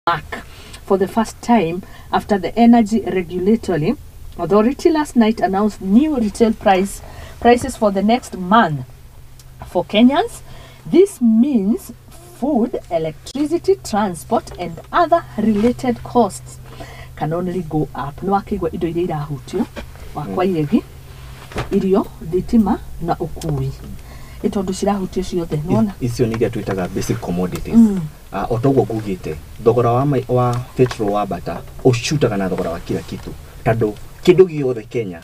back for the first time after the Energy Regulatory Authority last night announced new retail prices for the next month for Kenyans. This means food, electricity, transport, and other related costs can only go up. No akigwa ido ile irahutio wakwa iregi irio thitima na ukui itondu cirahutio ciothe nona icio ni iria twitaga basic commodities. Otoguo ngugite thogora wa petrol wa bata ucutaga na thogora wa kila kitu tando kindu giothe Kenya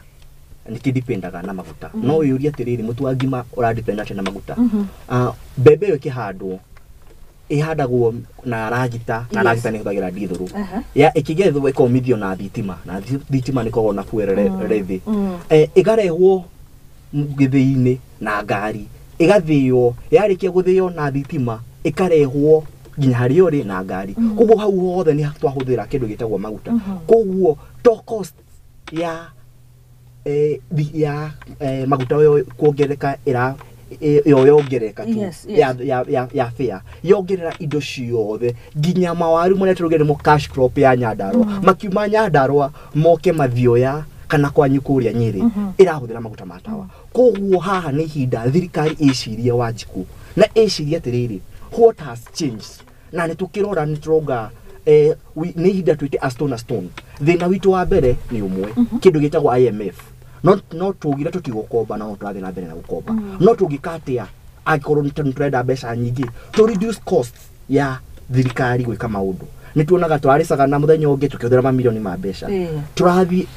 ni kidipendaga na maguta. No yuria tiriri mutu wa ngima uradependa na maguta. Bebe yo kihandwo ihadagwo na ragita na ragita ni hubagira dithuru ya ikigethwo ikomithio na thitima ni kogo na fuel rethi igarehwo githii-ini na ngari igathio yarikia guthio na thitima ikarehwo nginya hari ori na ngari koguo hau hothe ni twahuthira kindu gitagwo maguta koguo to cost ya maguta yo kuongereka ira yongereka tu ya fair yongerera indo ciothe nginya mawaru mone turugere mo cash crop ya Nyandarua makiuma Nyandarua moke mathioya kana kwa nyukuria Nyeri irahuthira maguta matawa koguo haha ni hinda thirikari iciria Wanjiku na iciria tiriri what has changed na ni tukirora ni turoga ni hinda twite a stone thina witu wa mbere ni umwe kindu gitagwo IMF no tugira tutigokomba na twathi na mbere na gukomba no tugikatia akorwo nitũrenda mbeca nyingi to reduce costs ya thirikari gwika maundu ni tuonaga twaricaga na muthenya ungi tukihũthĩra mamilioni ma mbeca turathi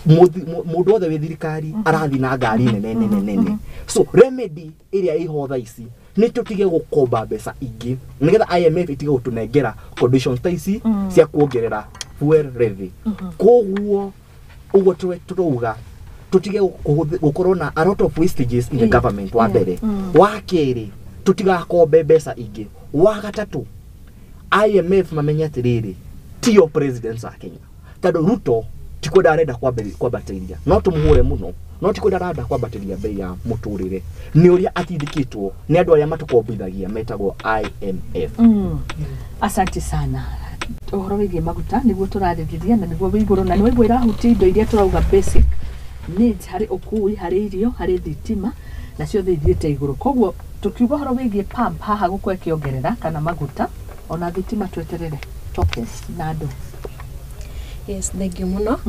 mundu othe wi thirikari arathi na ngari nene so remedy iria iho tha ici ni tutige gukomba mbeca ingi nigetha IMF itige gutunengera conditions ta ici cia kuongerera fuel levy koguo ugo turuga tutige gukorwo na a lot of wastages in the government wa mbere wa keri tutigakombe mbeca ingi wa gatatu IMF mamenya tiriri tio president wa Kenya tado Ruto tikwenda arenda kwambatiria no tumuhure muno no tikwenda arenda kwambatiria bei ya muturire ni uria atindikitwo ni andu aria matukombithagia metagwo IMF. Asante sana uhoro wigie maguta niguo turaririria na niguo wiguru na niguo irahutia indo iria turauga basic needs hari ukui hari irio hari thitima na cio thithiite iguru koguo tukiuga uhoro wigie pump haha gukwe kiongerera kana maguta ona thitima tweterere tokens na andu. Yes, thank you muno.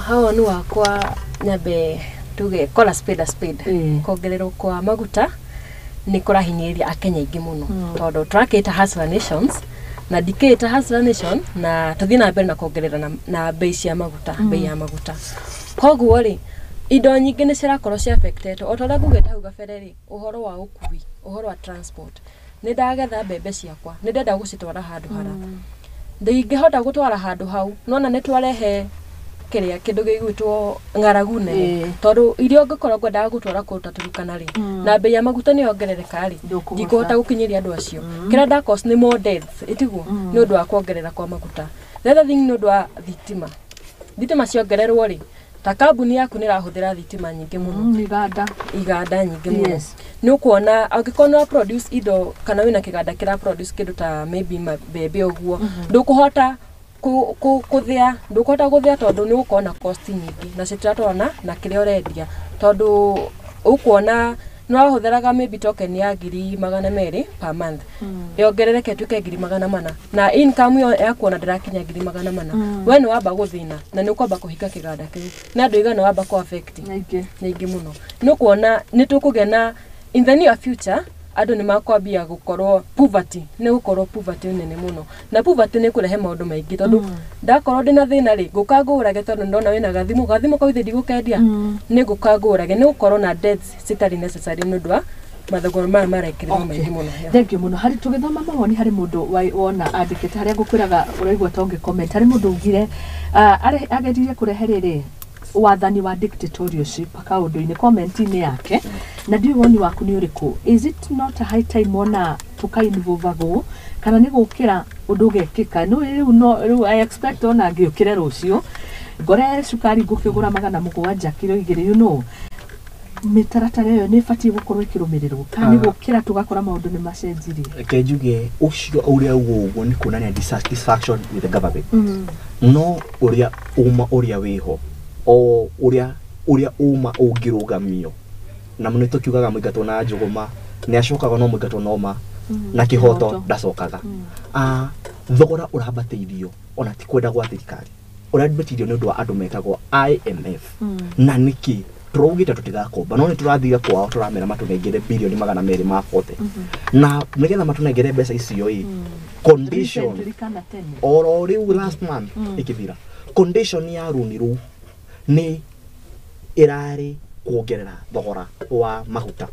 Hawa ni wakwa nyabe tuge kola spade a spade kuongererwo kwa maguta ni kurahinyiria akenya ingi muno tondu turakita hustler nations na diketa hustler nation na tuthina mbere na kuongerera na bei cia maguta bei ya maguta koguo ri indo nyingi ni cirakorwo cia affected otoria ngugeta hau gabereri uhoro wa ukui uhoro wa transport ni ndagetha mbembe ciakwa ni ndenda gucitwara handu hara ndingihota gutwara handu hau nona ni twarehe kiria kindu gigwitwo ngaragune tondu irio ngikora ngwenda gutwara kuruta turukana ri na bei ya maguta ni yongerereka ri ndikuhota gukinyiria andu acio kira nda cost ni more deaths itiguo ni undu wa kuongerera kwa maguta the other thing ni undu wa thitima ciongererwo ri ta kambuni yaku ni rahuthira thitima nyingi muno iganda nyingi muno ni ukuona angikona produce indo kana wina kiganda kira produce kindu ta maybe mabebe oguo ndukuhota kuthia tondu ni ukona cost nyingi na citiratona na kiria urendia tondu ukuona no ahuthiraga maybe token ya 200 per month yongerereke tuke 400 na income yo yakuona ndirakinya 400 we no wamba guthina na ni ukwamba kuhika kiganda kiu na andu igana wamba ku affect nyingi muno ni kuona ni tukugena in the near future andu ni makwambia gukorwo poverty ni gukorwo poverty nene muno na poverty ni kurehe maundu maingi tondu ndakorwo ndina thina ri gukangurage tondu ndona wina gathimo kwa ithi ndigukendia ni gukangurage ni gukorwo na deaths citari necessary nudwa mathogoro marekirwo maingi muno. Thank you muno hari tugithoma mawoni hari mundu wona andikite haria gukwiraga uraigwa tonge comment hari mundu ugire ageririe kurehe riri wathani wa dictatorship akaundu-ini comment-ini yake na ndio woni waku ni uriku is it not a high time ona tukainvolve kana ni gukira undu ugekika no I expect ona ngiukire rucio ngore sukari ngukigura 700 kilo igiri mitaratara yo ni fati gukorwo ikirumirirwo kana gukira tugakora maundu ni macenjirie kejuge ucio uria uguo ni kunania dissatisfaction with the government no uria wiho o uria uma ungirugamio na muno tukiugaga muingatwo na njuguma ni acokaga no muingatwo no ma na kihoto ndacokaga thogora urabatithio ona ti kwenda gwa thirikari urabatithio ni undu wa andu metagwo IMF na niki turugite tutigakomba no ni turathira kwao turamera matunengere bilioni 240 na nigetha matunengere mbeca icio condition oro riu last month ikithira condition ya runiru ni irari kuongerera thogora wa maguta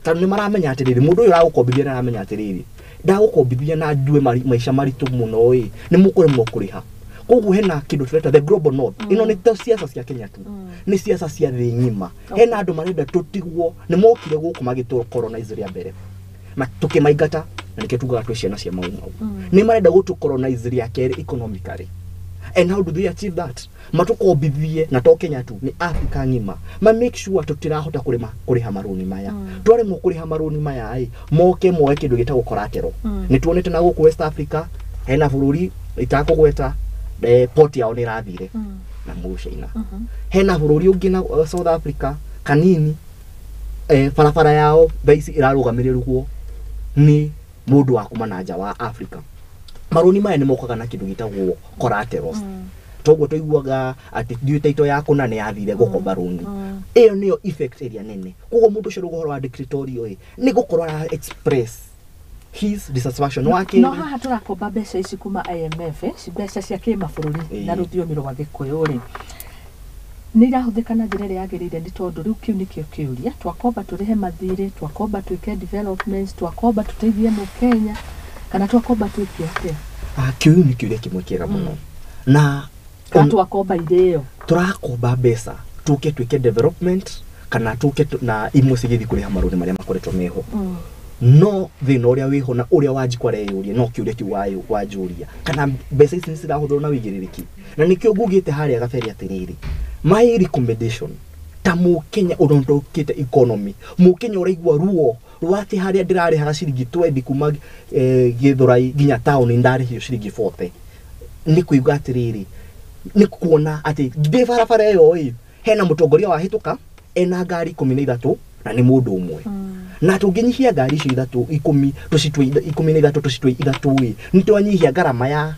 tanu ni maramenya atiriri mundu uyu aragukombithia na aramenya atiriri ndagukombithia na ndue maisha maritu muno ni mukuremwo kuriha koguo hena kindu tureta the global north ino ni ta siasa cia Kenya tu ni siasa cia thĩ ng'ima hena andu marenda tutigwo ni mokire guku magitoro colonize ria mbere tukimaingata na nike tugaga twi ciana cia mau ni marenda gutu colonize ria kere economically. And how do they achieve that? Matukombithie na to Kenya tu ni Africa ng'ima make sure tutirahota kuriha maruni maya tware mu kuriha maruni maya moke moe kindu gitagwo collateral ni tuonete na guku West Africa hena bururi itakugweta port yao ni rathire na China hena bururi ungi na South Africa kanini farafara yao baisi irarugamirirwo ni mundu wa kuma na nja wa Africa maruni maya ni mokaga na kindu gitagwo collateral toguo tuiguaga ati title yaku na ni yathire gukomba runi iyo niyo effect area nene koguo mundu ucio rugo wa dictatorial ni gukorwa express his dissatisfaction wake no haha turakomba mbeca ici kuma IMF mbeca cia kimabũrũri na rũthiomi rwa Gĩkũyũ ri ni irahuthika na njĩra ĩrĩa yagĩrĩire ni tondu riu kiu nikio kiuria twakomba turihe mathirĩ twakomba twike developments twakomba tuteithie mu Kenya kana twakomba twike atia kiu ni kiuria kimwe kiega muno na twakomba irio turakomba mbeca tuke twike development kana tuke na imwe cigithi kuriha maruni maria makoretwo meho no thina uria wiho na uria wajikwa reyuria no kiuria kiwayo wajuria kana mbeca ici nicirahuthirwo na wigiririki na nikio ngugite haria gaberi atiriri my recommendation ta mu Kenya urontokite economy mu Kenya uraigwa ruo rwati haria ndirarihaga ciringi 20 kuma Githurai nginya town ndarihio ciringi 40 ni kuiga atiriri ni kuona ati ndi barabara yo hena mutongoria wa hituka ena ngari 13 na ni mundu umwe na tunginyihia ngari icio 10 tucitwe 13 tucitwe 3 ni twanyihia garama ya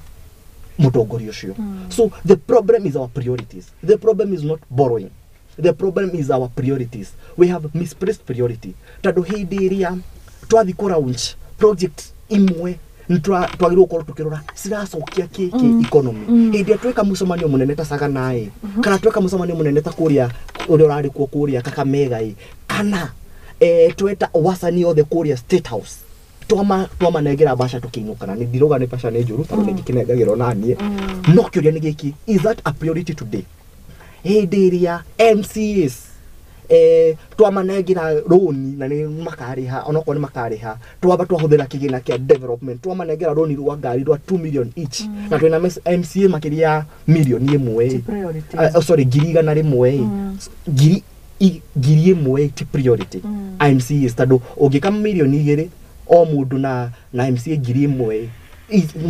mutongoria ucio so the problem is our priorities the problem is not borrowing the problem is our priorities we have misplaced priority tado hindi iria twathi ku launch project imwe twagirwo korwo tukirora ciracokia kiki economy hindi tweka mucemanio munene ta Sagana kana tweka mucemanio munene ta kuria uria urari kuria Kakamega kana tweta wasani othe kuria State House twama negera basha tukinyukana ni diroga ne pasha ne juru taro ngi kinegagiro nanie no kiuria ni giki is that a priority today area MCs twama negera roni na ni makariha onoko ni makariha twaba twahuthira kigina kia development twama negera roni rwa ngari rwa 2 million each na twina MCA makiria million imwe sorry giriga na rimwe giri imwe ti priority MCA tado ogika million 2 o mundu na MCA giri imwe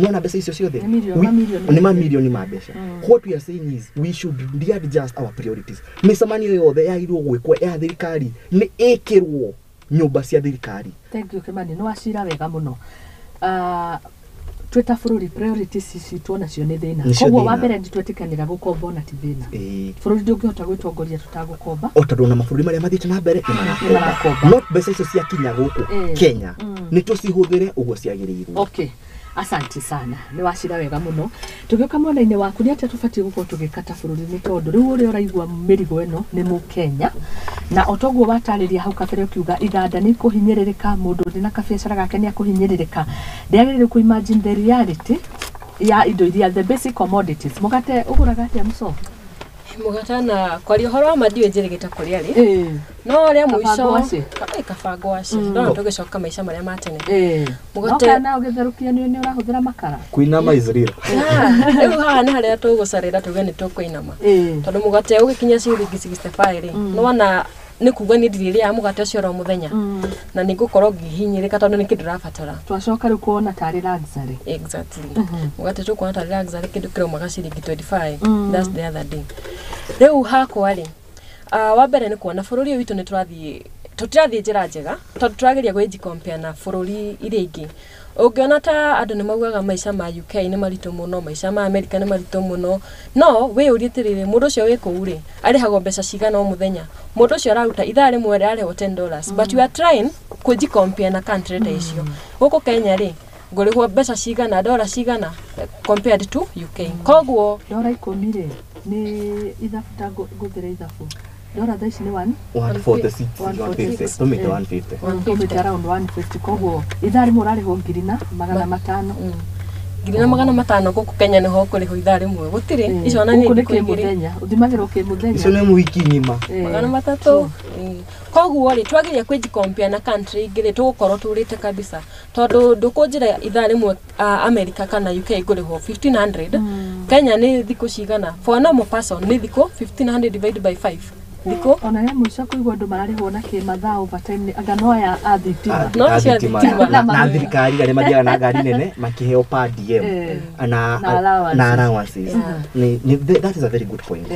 mwana besa icio ciothe ni mamilioni ma mbeca what we are saying is we should readjust our priorities micemanio yothe yairwo gwikwo ya thirikari ni ikirwo nyumba cia thirikari thank you Kimani no acira wega muno tweta bururi priorities ici tuona cio ni thina koguo wa mbere nditwetikanira gukomba na ti thina bururi ndungihota gwitongoria tutagukomba otondu na mabũrũri maria mathite na mbere ni marakomba not mbeca icio cia kinya guku Kenya ni tucihuthire uguo ciagiriirwo okay asante sana ni wacira wega muno tugioka mwena-ini waku ni atia tubatie gukorwo tugikata bururi-ini tondu riu uria uraigua mirigo ino ni mu Kenya na otoguo watariria hau kabere ukiuga iganda ni kuhinyiririka mundu ndina kabiacara gake ni akuhinyiririka ndiagirire ku imagine the reality ya indo iria the basic commodities mugate uguraga atia muco mugatana kwari horo wa madiwe njirigita kuria ri no ria muico kabango aci no tugicoka maisha maria matene mugate na ugitherukia ni urahuthira makara kuinama izrira riu haha ni haria tugucarira tuge ni tukuinama tondu mugate ugikinya ciringi 65 ri no wana nä kugua nä ndirä ya må gate å cio ro må thenya na nä ngå korwo ngähinyä rä ka tondå nä kä ndå rabatara twacoka rä u kuona tarä luxury exactly må gate tå kuona tarä luxury kä ndå kä raumaga ciringi 25 that's the other day rä u hakwa rä wa mbere nä kuona bå rå ri å witå nä tåtirathiä njä ra njega tondå tå rageria gwä compare na bå rå ri iria ingä ũngĩona ta andũ nĩ maugaga maica ma UK nĩ maritũ mũno maica ma America nĩ maritũ mũno no we ũrie tirĩrĩ mũndũ ũcio wĩ kũu rĩ arĩhagwo mbeca cigana o mũthenya mũndũ ũcio araruta ithaa rĩmwe arĩhwo $10 but you are trying kũji compare na country ta icio gũkũ Kenya rĩ ngũrĩhwo mbeca cigana dola cigana compared to UK koguo dola 10 rĩ nĩ ithabu ta ngũthĩre ithabu dola thaa ici nĩ 146 150 tumite 150 tumite around 150 koguo ithaa rĩmwe ũrarĩhwo ngiri na magana matano ngiri na magana matano gũkũ Kenya nĩ ho kũrĩhwo ithaa rĩmwe gũtirĩ icio na nĩ mũthenya ũthimagĩrwo kĩ mũthenya icio nĩ wiki ng'ima magana matatũ koguo rĩ twageria kwĩji compare na country ingĩ rĩ tũgũkorwo tũrĩte kabisa tondũ ndũkũnjĩra ithaa rĩmwe America kana UK ngũrĩhwo 1500 Kenya nĩ thikũ cigana for a normal person nĩ thikũ 1500 divided by 5 Diko ona ya mwisho kuigwa ndo mararĩhwo na kĩmathaa overtime anga no ya athitima no cia thitima na thirikari arĩa mathiaga na ngari nene makĩheo per diem na allowances that is a very good point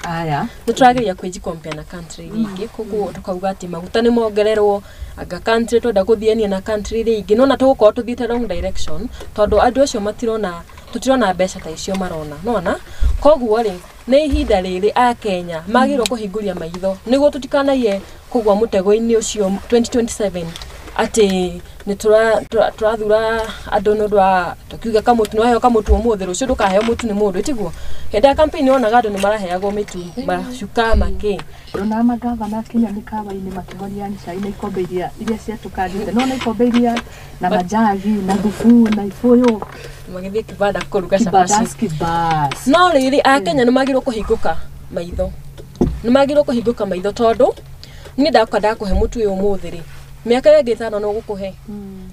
aya nĩtũrageria kwĩji compare na country ingĩ koguo tukauga atĩ maguta nĩ mongererwo anga country twenda gũthiania na country ingĩ no na tũgũkorwo tũthiĩte wrong direction tondũ andũ acio tũtirona mbeca ta icio marona nona koguo rĩ nĩ ihinda rĩrĩ a Kenya magĩrĩirwo kũhingũria maitho nĩguo tũtikanaye kũgwa mũtego-inĩ ũcio 2027 atĩ nĩ tũrathura andũ nĩ ũndũ wa tũkiuga kamũtu nĩwaheo kamũtu ũmũthĩ rũciũ ndũkaheo mũtu nĩ mũndũ ĩtiguo hĩndĩ ya campaign onaga andũ nĩ maraheagwo mĩtu macuka makĩ ona magavana Kenya nĩ kawa-inĩ makĩhoria cai na ikombe iria ciatũkandĩte no na ikombe iria na majagi na thubu na ibũyũ magĩthiĩ kibanda kũruga cabaci no rĩrĩ a Kenya nĩ magĩrĩirwo kũhingũka maitho tondũ niĩ ndakwenda kũhe mũtu ũyũ ũmũthĩ rĩ mĩaka ĩngĩ 5 no gũkũhe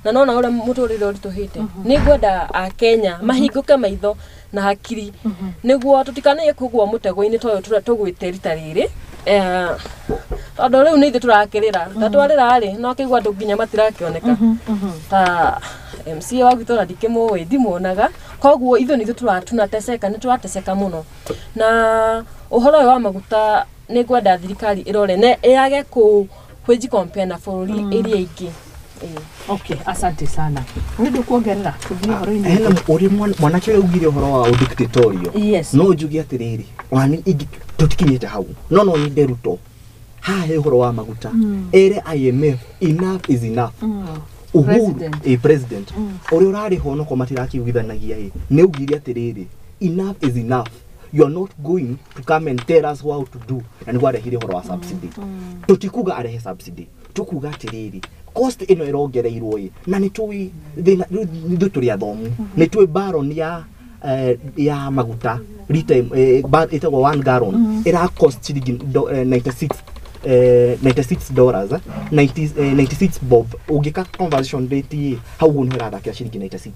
na nona ũrĩa mũtũrĩre ũritũhĩte nĩ ngwenda a Kenya mahingũke maitho na hakiri nĩguo tũtikanaye kũgwa mũtego-inĩ toyũ tũgwĩte rita rĩrĩ tondũ rĩu nĩ ithuĩ tũrakĩrĩra ta twarĩra rĩ no kĩigua andũ nginya matirakĩoneka ta MC wa gwitũ na ndikĩmũĩ ndimuonaga koguo ithuĩ nĩ ithuĩ nĩ tũrateseka mũno na ũhoro ũyũ wa maguta nĩ ngwenda thirikari ĩrore na ĩage kwĩji compare na bũrũri iria ingĩ okay asante sana nĩndũ kuongerera tũthiĩ ũhoro-inĩ hena ũrĩ mwanake ũrĩa ugire ũhoro wa dictatorial no njuge atĩrĩrĩ wani tũtikinyĩte hau no nyende ruto haha he ũhoro wa maguta ere IMF enough is enough president ũrĩa ũrarĩho no komatirakĩiguithanagia nĩ ugire atĩrĩrĩ enough is enough you are not going to come and tell us what to do na nĩguo arehire ũhoro wa subsidy tũtikuga arehe subsidy tukuga atĩrĩrĩ cost ĩno ĩrongereirwo na nĩ tũĩ ithuĩ tũrĩ athomu nĩ tũĩ baron ya maguta lita ĩtagwo 1 gallon ĩra cost ciringi $96 96 bob ũngĩka conversion rate hau nĩ ĩrathakĩra ciringi 96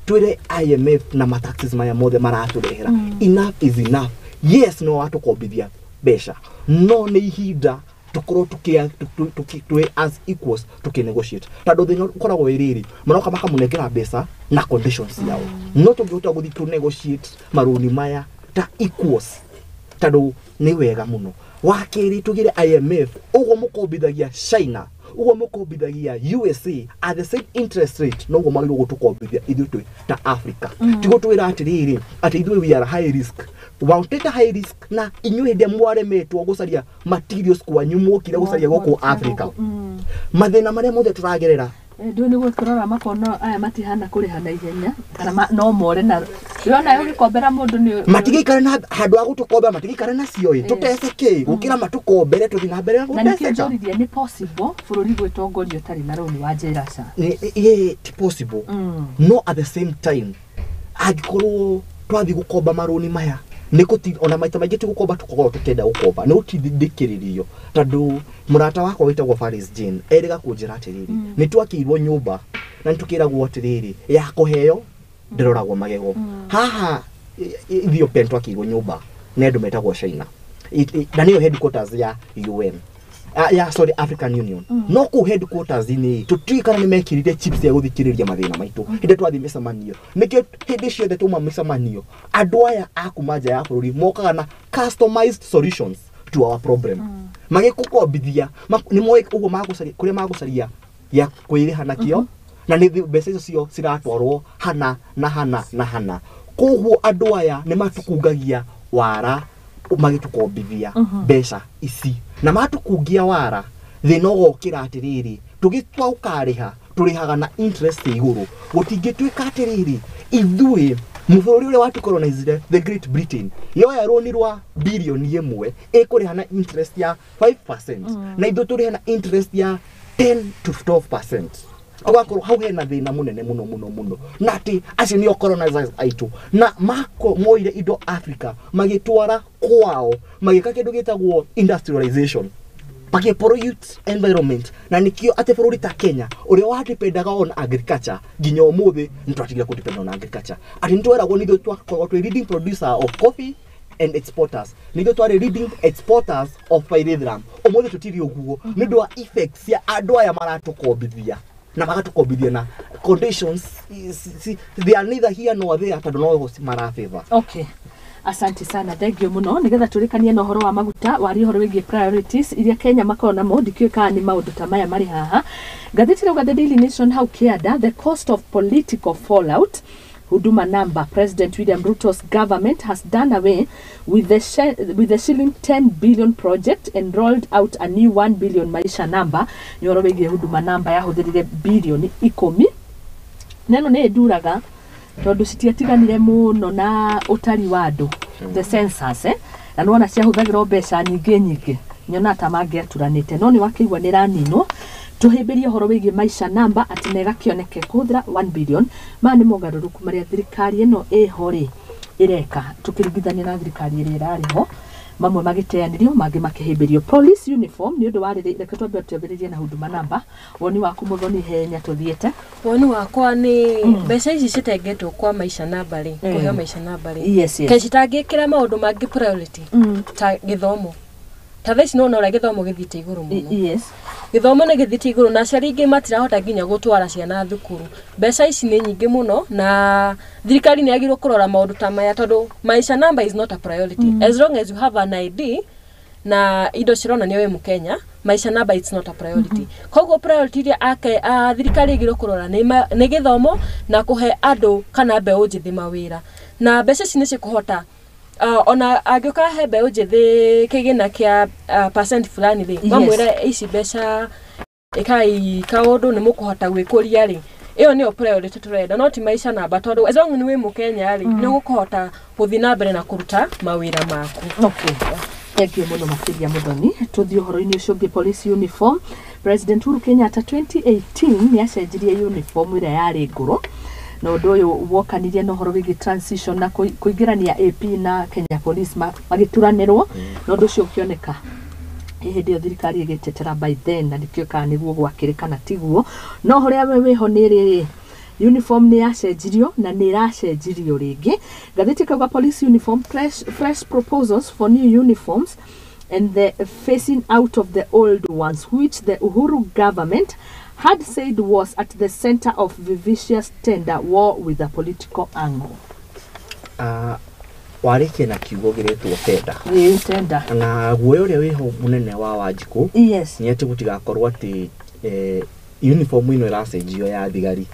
twĩre IMF na mataxes maya mothe maratũrehera enough is enough yes no watũkombithia mbeca no nĩ ihinda tukorwo tuki as equals tukinegotiate tondũ thĩna ũkoragwo wĩrĩrĩ maroka makamũnengera mbeca na conditions yao no tũngĩhota gũthiĩ tu negotiate marũni maya ta equals tondũ nĩ wega mũno wakĩrĩ tũgire IMF ũguo mũkombithagia China ũguo mũkombithagia USA at the same interest rate no ũguo magĩrĩirwo gũtũkombithia ithuĩ ta Africa tigo twĩra atĩrĩrĩ atĩ ithuĩ we are high risk wauteta high risk na inyuĩ hĩndĩ mwaremetwo gũcaria materials kwanyu mũkire gũcaria gũkũ Africa mathĩna marĩa mothe tũragerera ndio nĩ gũkorora makono aya matihana kũrĩha na ihenya kana no more na rĩona ũgĩkombera mũndũ nĩ matigĩikare na handũ ha gũtũkombera matigĩikare na cioĩ tũteceke gũkĩra matũkombere tũthiĩ na mbere gũteceka nĩ possible bũrũri gwĩtongorio tarĩ na rũni wa njĩra ca ti possible no at the same time angĩkorwo twathiĩ gũkomba marũni maya nĩkũti ona maita maingĩ tũgũkomba tũkorwo tũkenda gũkomba nĩ ũtindĩkĩrĩrio tondũ mũrata wakwa wĩtagwo Faris Jane erĩga kũnjĩra atĩrĩrĩ nĩ twakĩirwo nyũmba na nĩtũkĩragwo atĩrĩrĩ ya kũheo ndĩroragwo magego haha Ethiopia twakĩirwo nyũmba nĩ andũ metagwo China na nĩyo headquarters ya UN sorry, African Union. No ku headquarters ini tutikana ni mekirire chips ya guthikiriria mathina maitu hinde twathi micemanio nikio hindi ciothe tuma micemanio andu aya akumaja ya bururi mokaga na customized solutions to our problem magikukobithia ni moe ugo magucaria kuria magucaria ya kwiriha nakio na ni mbeca icio cio ciratwarwo hana na hana na hana koguo andu aya ni matukungagia wara magitukombithia mbeca ici na matukungia wara thina gokira atiriri tugitwa ukariha turihaga na interest iguru gutingituika atiriri ithui muthuri ule watu colonized the Great Britain yo yaronirwa billion yemwe ikuriha na interest ya 5% na ithu turiha na interest ya 10 to 12%. Agakoro hau hena thina munene muno nati acio ni colonizers aitu na mako moire indo Africa magitwara kwao magika kindu gitagwo industrialization pake pollute environment na nikio ate bururi ta Kenya uri wa dependaga on agriculture ginyo umuthi ntwatigira ku depend on agriculture ati ntwera nitho twakorwo twi leading producer of coffee and exporters nitho twari leading exporters of pyrethrum umuthi tutiri uguo nindo wa effects ya andu aya maratukombithia na magatukombithia na conditions they are neither here nor there tondu no marafavor. Okay, asante sana, thank you muno. Nigetha turikanie no horo wa maguta wari horo wigi priorities iria Kenya makona mo dikika ni maundu ta maya mari haha. Gatheti rauga the Daily Nation how Kiada the cost of political fallout Huduma number. President William Ruto's government has done away with the shilling 10 billion project and rolled out a new 1 billion maisha number. Yorobege Huduma number ya huthirire billion 10. Neno ne duraga tondu citiatiganire muno na utari wa andu the census na nona cia huthagira mbeca nyingi nyona ta mangiaturanite no ni wakiigwa ni ranino tuhimbirie horo wigi maisha number ati nega kioneke kuthira 1 billion mani mogaruruku maria thirikari eno ehori ireka tukiringithania na thirikari iri irariho mamwe magiteanirio magi makihimbirio police uniform ni undu wari reke twambe tuyambiririe na Huduma number woni waku Muthoni henya tuthiete woni wakwa ni mbeca ici citengetwo kwa maisha number ri kuheo maisha number ri yes kecitangikira maundu mangi priority ta githomo ta thaici no ora githomo githite iguru muno yes githomo ni githite iguru na ciari ingi matirahota nginya gutwara ciana thukuru mbeca ici ni nyingi muno na thirikari ni agirwo kurora maundu ta maya tondu maisha number is not a priority as long as you have an ID na indo cirona ni we mu Kenya maisha number it's not a priority koguo priority ria ake thirikari igirwo kurora ni githomo na kuhe andu kana mbeu njithi mawira na mbeca ici ni cikuhota ona agioka hebe ujithi kigina kia percent fulani ri mamwira ici mbeca ikai kaundu ni mukuhota gwikuria ri iyo ni priority turenda not maisha na batondu as long ni we mu Kenya ri ni gukuhota guthina mbere na kuruta mawira maku. Okay, thank you muno makiria Muthoni. Tuthi uhoro-ini ucio ngi police uniform. President Uhuru Kenyatta 2018 ni acenjirie uniform ira yari nguru na undu uyu wokanirie no horo wigi transition na kuingirania AP na Kenya Police magituranirwo na undu ucio ukioneka hindi thirikari igitetera by then na ndikio kana niguo gwakirikana tiguo no horia we wiho ni riri uniform ni yacenjirio na ni iracenjirio ringi. Gatheti kauga police uniform fresh proposals for new uniforms and the phasing out of the old ones which the Uhuru government had said was at the center of vicious tender war with a political angle. Warike na kiugo giretwo tender. Tender. Na guoyo ria wiho munene wa Wanjiku. Yes. Ni ati gutigakorwo ati uniform ino iracenjio ya thigari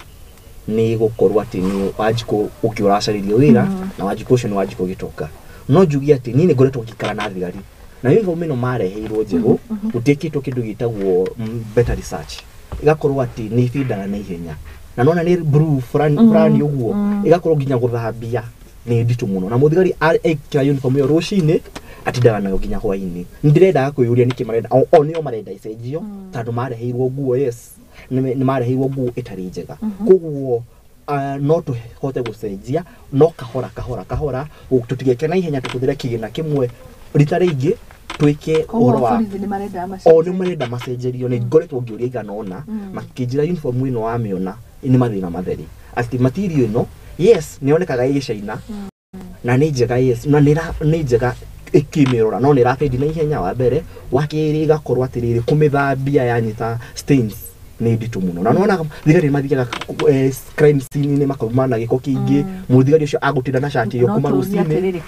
ni gukorwo ati ni Wanjiku ukiuracaririo wira na Wanjiku ucio ni Wanjiku gitoka. No njugi ati ni ngoretwo ngikara na thigari. Na uniform ino mareheirwo njego utikitwo kindu gitagwo better research. Igakorwo ati ni feedana na ihenya na nona ni blue frani uguo igakorwo nginya guthambia ni nditu muno na muthigari ekira uniform yo rucini atindaga nayo nginya hwaini ndirenda kuyuria niki marenda onio marenda icenjio tondu mareheirwo nguo yes ni mareheirwo nguo itari njega koguo no tuhote gucenjia no kahora tutigeke na ihenya tukuthire kigina kimwe rita ringi twike uhoro wa ni marenda macenjerio ni ngoretwo ngiuria iganona makinjira uniform ino wamiona ni mathina matheri ati material ino yes nionekaga igicaina na ni njega yes na ni njega ikimirora no ni rapid na ihenya wa mbere wakiri gakorwa atiriri kumithambia yanyita stains ni nditu muno na nona thigari mathiaga crime scene ni makomana giko kingi muthigari ucio agutinda na shati yo kuma rusini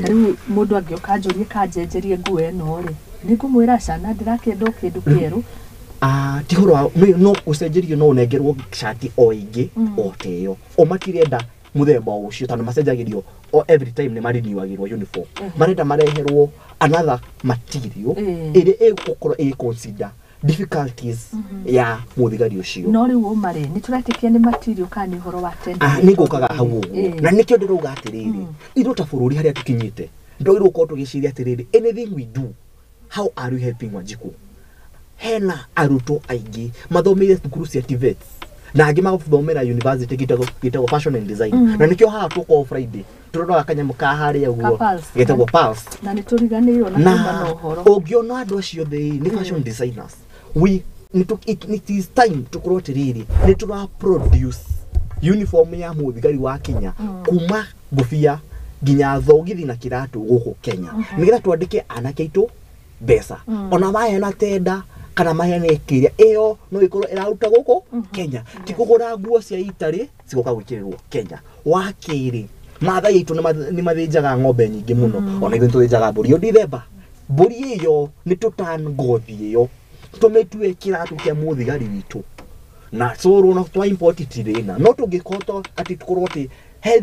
tariu mundu angioka anjurie kanjenjerie nguo eno ri ningumwira cana ndirakenda kindu kieru tihoro no ucenjerio no nengerwo shati o ingi o teyo o matirenda muthemba ucio tano macenjagirio o every time ni mariniwagirwo uniform marenda mareherwo another material iri egukoro consider difficulties ya muthigari ucio no riu umare ni turatikia ni material kani horo wa tenda ni gukaga hau na nikio ndiruga atiriri iro ta bururi haria tukinyite ndoiro ko tugiciria atiriri anything we do how are you helping Wanjiku hena aruto aigi mathomire thukuru cia TVET na angi magothomera university gitego fashion and design na nikio haha tuko Friday turoda kanyamu ka haria guo gitego pulse na ni turiganirwo na kuma no horo ongiona andu acio ni fashion designers we it is time to grow tiriri ni tura produce uniform ya muthigari wa Kenya kuma ngufia ginya thogithi na kiratu guku Kenya nigetha twandike anakeitu besa ona mahe na tenda kana mahe na ikiria iyo no ikorwo iraruta guku Kenya tikugura nguo cia Italy cigoka gwikirwo Kenya wakiri matha yitu ni mathinjaga ng'ombe nyingi muno ona ithu twinjaga mburi yo Dithemba mburi iyo ni tutan ngothi iyo tumetue kiratu kia muthigari witu na soro no twa import itirina no tungikoto ati tukorwo ati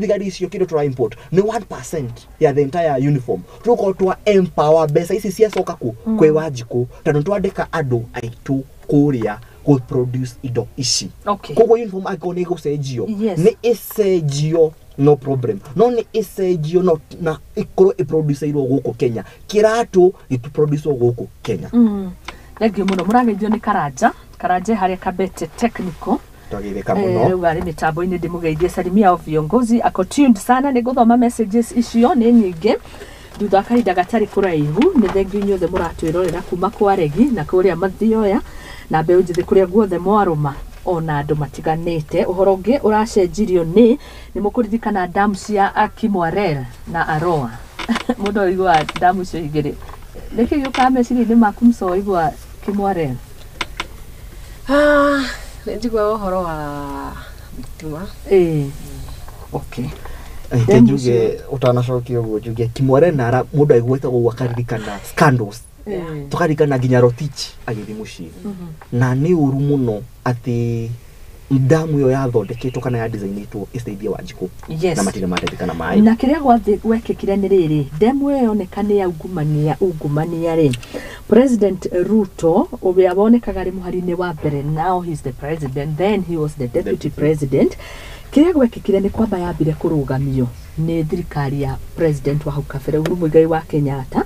thigari icio kindo twa import ni 1% ya the entire uniform tuko twa empower besa ici cia soka ku kwe Wanjiku tano twandika andu aitu kuria go produce indo ici kogo uniform akoni go sejio ni isejio no problem no ni isejio no na ikoro e produce iro guku Kenya kiratu itu produce guku Kenya Ege muno murageithio ni Karanja haria Kabete technical twagirika muno rĩu arĩ mitambo-inĩ ndĩmũgeithie salimia o viongozi ako tuned sana nĩ gũthoma messages icio nĩ nyingĩ thutha kahinda gatarĩ kũraihu nĩ thengiũ inyuothe mũratwĩrorera kuma kwa Regi na kũrĩa Mathioya na mbeũ njĩthĩ kũrĩa guothe mwarũma ona andũ matiganĩte ũhoro ũngĩ ũracenjirio nĩ mũkũririkana damu cia Kimwarel na Aroa mũndũ aigua damu icio igĩrĩ nĩkĩ gĩũkaga meciria-inĩ maku mcoigua Kimwarel Njigua ũhoro wa victima okay njuge utanacokio guo njuge Kimwarel na mundu aiguite guo akaririkana scandals tukaririkana nginya Rotich agithi mucii na ni uru muno ati damu yo yathondeketwo kana ya designitwo isteithie Wanjiku na matire matetikana mai na kiria gwekekire ni riri damu yo yonekane ya ungumania ri President Ruto obe abonekaga ri muhari-ini wa mbere now he is the president then he was the deputy president kiria gwekekire ni kwamba yambire kurugamio ni thirikari ya president wa hau kabere Uhuru Muigai wa Kenyatta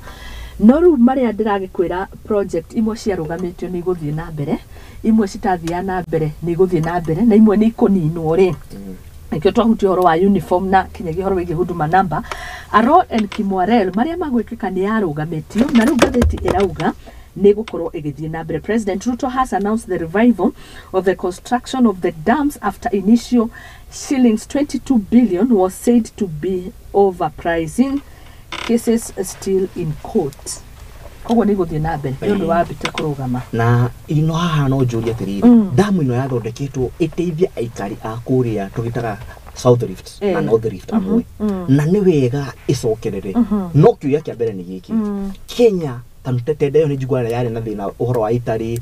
no ru maria ndiragikwira project imwe cia rugamitio ni guthie na mbere imwe citathia na mbere ni guthie na mbere na imwe ni ikuninwo ri nikio twahutio horo wa uniform na kinyagi horo wigi huduma number Aro and Kimwarel maria magwikika ni yarugamitio na ru gatheti irauga ni gukorwo igithie na mbere President Ruto has announced the revival of the construction of the dams after initial shillings 22 billion was said to be overpricing cases still in court kogo ni guthie na mbere ndu wa bita kurugama na ino haha no njuria tiriri damu ino yathondeketwo iteithia aikari a kuria tugitaga South Rift na North Rift amwe na ni wega icokerere no kiuya kia mbere ni giki Kenya tantetede yo ni jigwara yari na thina uhoro wa Itari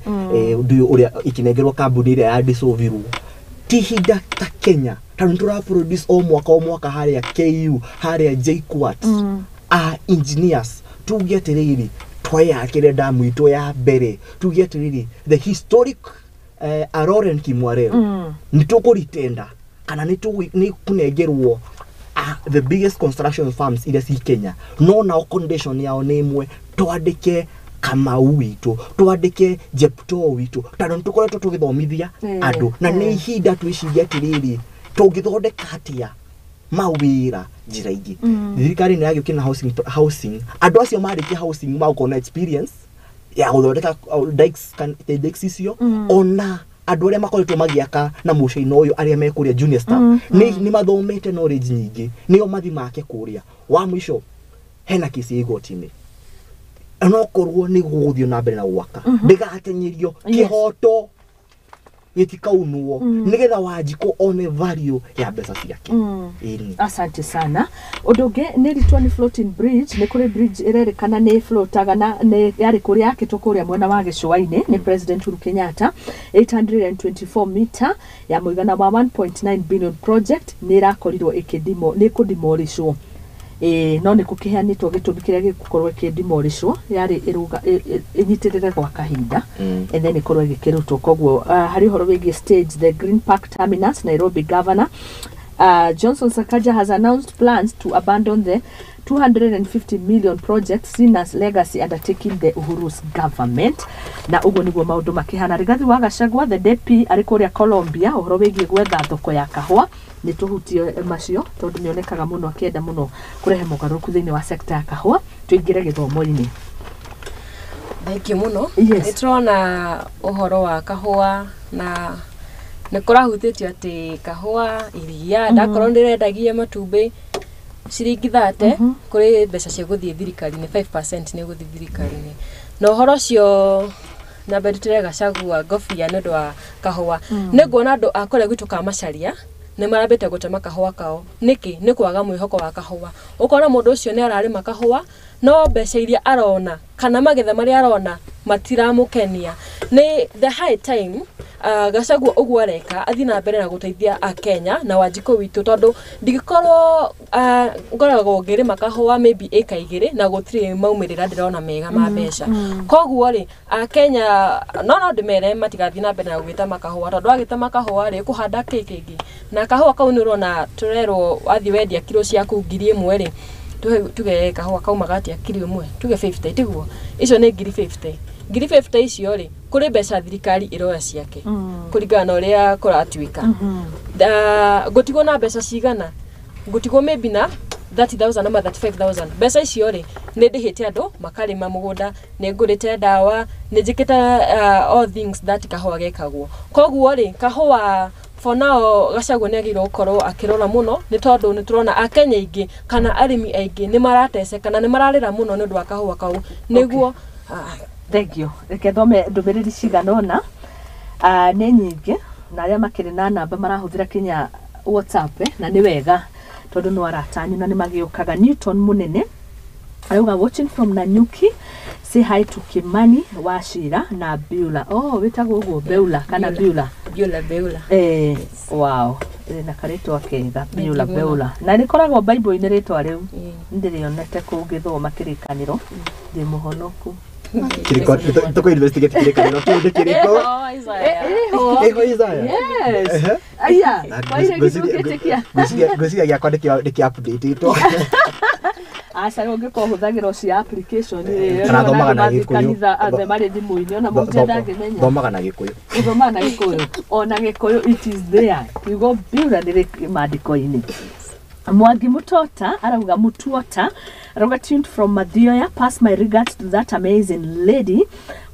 ndu uria ikinengerwo kambuni ria ya disoviru tihinda ta Kenya tantura produce o mwaka haria KU haria JKUAT engineers tugetiriri twayakire damu itu ya mbere tugetiriri the historic Aroren Kimwarel nitukuritenda kana ni kunengerwo the biggest construction firms ila si Kenya no na condition yao ni imwe twandike Kamau witu twandike Jepto witu tano tukoretwo tugithomithia andu na ni ihinda twiciria tiriri tungithondeka hatia mawira njira ingi thirikari ni yagiukina housing andu acio marikia housing maukona experience ya guthondeka dikes icio ona andu aria makoretwo magiaka na mucaina uyu aria mekuria junior staff ni mathomete knowledge nyingi nio mathi make kuria wa mwisho hena kisi igotini anokorwo ni guthio na mbere na gwaka ndigatenyerio kihoto gitikaunwo nigetha Wanjiko one value ya mbeca ciake. Asante sana. Odonge ni ritwa floating bridge ni kuri bridge irerikana ni floataga na ni yari kuri yake to kuria mwena wa Gicũa-inĩ ni President Uhuru Kenyatta 824 meter ya muigana wa 1.9 billion project ni rakorirwo ni kudimorishwo no ni kukiheanitwo gitumi kiria gikukorwo kidimorishwo yari iruga inyitirire kwa kahinda and then ikorwo igikirutwo kogwo hari horo wigi stage the Green Park Terminus. Nairobi Governor Johnson Sakaja has announced plans to abandon the 250 million project seen as legacy undertaking the Uhuru's government. Na ugo niguo maundu makihana. Rigathi wa Gachagua the DP ari kuria Colombia uhoro wigi gwetha thoko ya kahua ni tuhutio macio tondu nionekaga muno akienda muno kurehe mugaruku thiini wa sector ya kahua. Tuingire githomo-ini. Thank you muno. Nitrona uhoro wa kahua na nikurahutitio ati kahua iria ndakorwo ndirendagia matumbi ciringi 30 kuri mbeca cia guthie thirikari ni 5% ni guthie thirikari ni no horo cio na berutere Gachagua ngofia nĩ ũndũ wa kahua nĩ nguona andũ akore gwituka macaria nĩ marambĩte gũtema kahua kao niki nĩ kwaga mwĩhoko wa kahua ukona mũndũ ũcio nĩ ararĩma kahua no mbeca iria arona kana magetha marĩa arona matiramũkenia ni the high time Gachagua ũguo areka athi na mbere na gũteithia Kenya na Wanjiko witũ tondu ndigikorwo ngoragwo ngĩrĩma kahua maybe eka igĩrĩ na gũtirĩ maumĩrĩra ndĩrona mega ma mbeca koguo rĩ Kenya no ndĩmere matigathi na mbere na gwĩtema kahua tondu agĩtema kahua rĩ kũhanda kĩngĩ na kahua kau nĩ ũrona turerwo wathi wendia kilo ciaku 1000 rĩ tuge kahua kau magatia kilo 1 tuge 50 tiguo icio nĩ 50 50 icio rĩ kuri mbeca thirikari iroya ciake kuringana na uria kuratuika gutigwo na mbeca cigana gutigwo maybe na 30,000 na 35,000 mbeca icio rĩ nĩ ndĩhĩte andũ makarĩma mũgũnda nĩ ngũrĩte ndawa nĩ njĩkĩte all things that kahua gekagwo koguo rĩ kahua for now Gachagua nĩ agĩrĩirwo gũkorwo akĩrora mũno nĩ tondũ nĩ turona Akenya aingĩ kana arĩmi aingĩ nĩ marateceka na nĩ mararĩra mũno nĩ ũndũ wa kahua kau nĩguo Thank you. Reke thome ndũmĩrĩri ciganona nĩ nyingĩ na arĩa makĩrĩ na namba marahuthĩra kinya WhatsApp na nĩ wega tondu no aratanyu na nĩ magĩũkaga. Newton Munene arauga watching from Nanyuki, say hi to Kimani Wachira na Beula. Wĩtagwo ũguo Beula kana Beula? Beula. Wow. Na karitwa kega Beula. Na nĩkoragwo Bible-inĩ rĩtwa rĩu ndirionete kũngĩthoma kĩrĩkanĩro ndĩ mũhonoku. Kiriko toko investigate kiriko kiunde kiriko Isaiah yes aya gosia ya kwande ki update ito asa ungiko huthagira ci application kana thomaga na Gikuyu kanitha athe mari thimu-ini ona mũndũ ndangĩmenya thomaga na Gikuyu thoma na Gikuyu ona Gikuyu it is there kiugo Beula nĩ maandĩko-inĩ. Mwangi Mutota arauga Mutuota arauga tuned from Mathioya, pass my regards to that amazing lady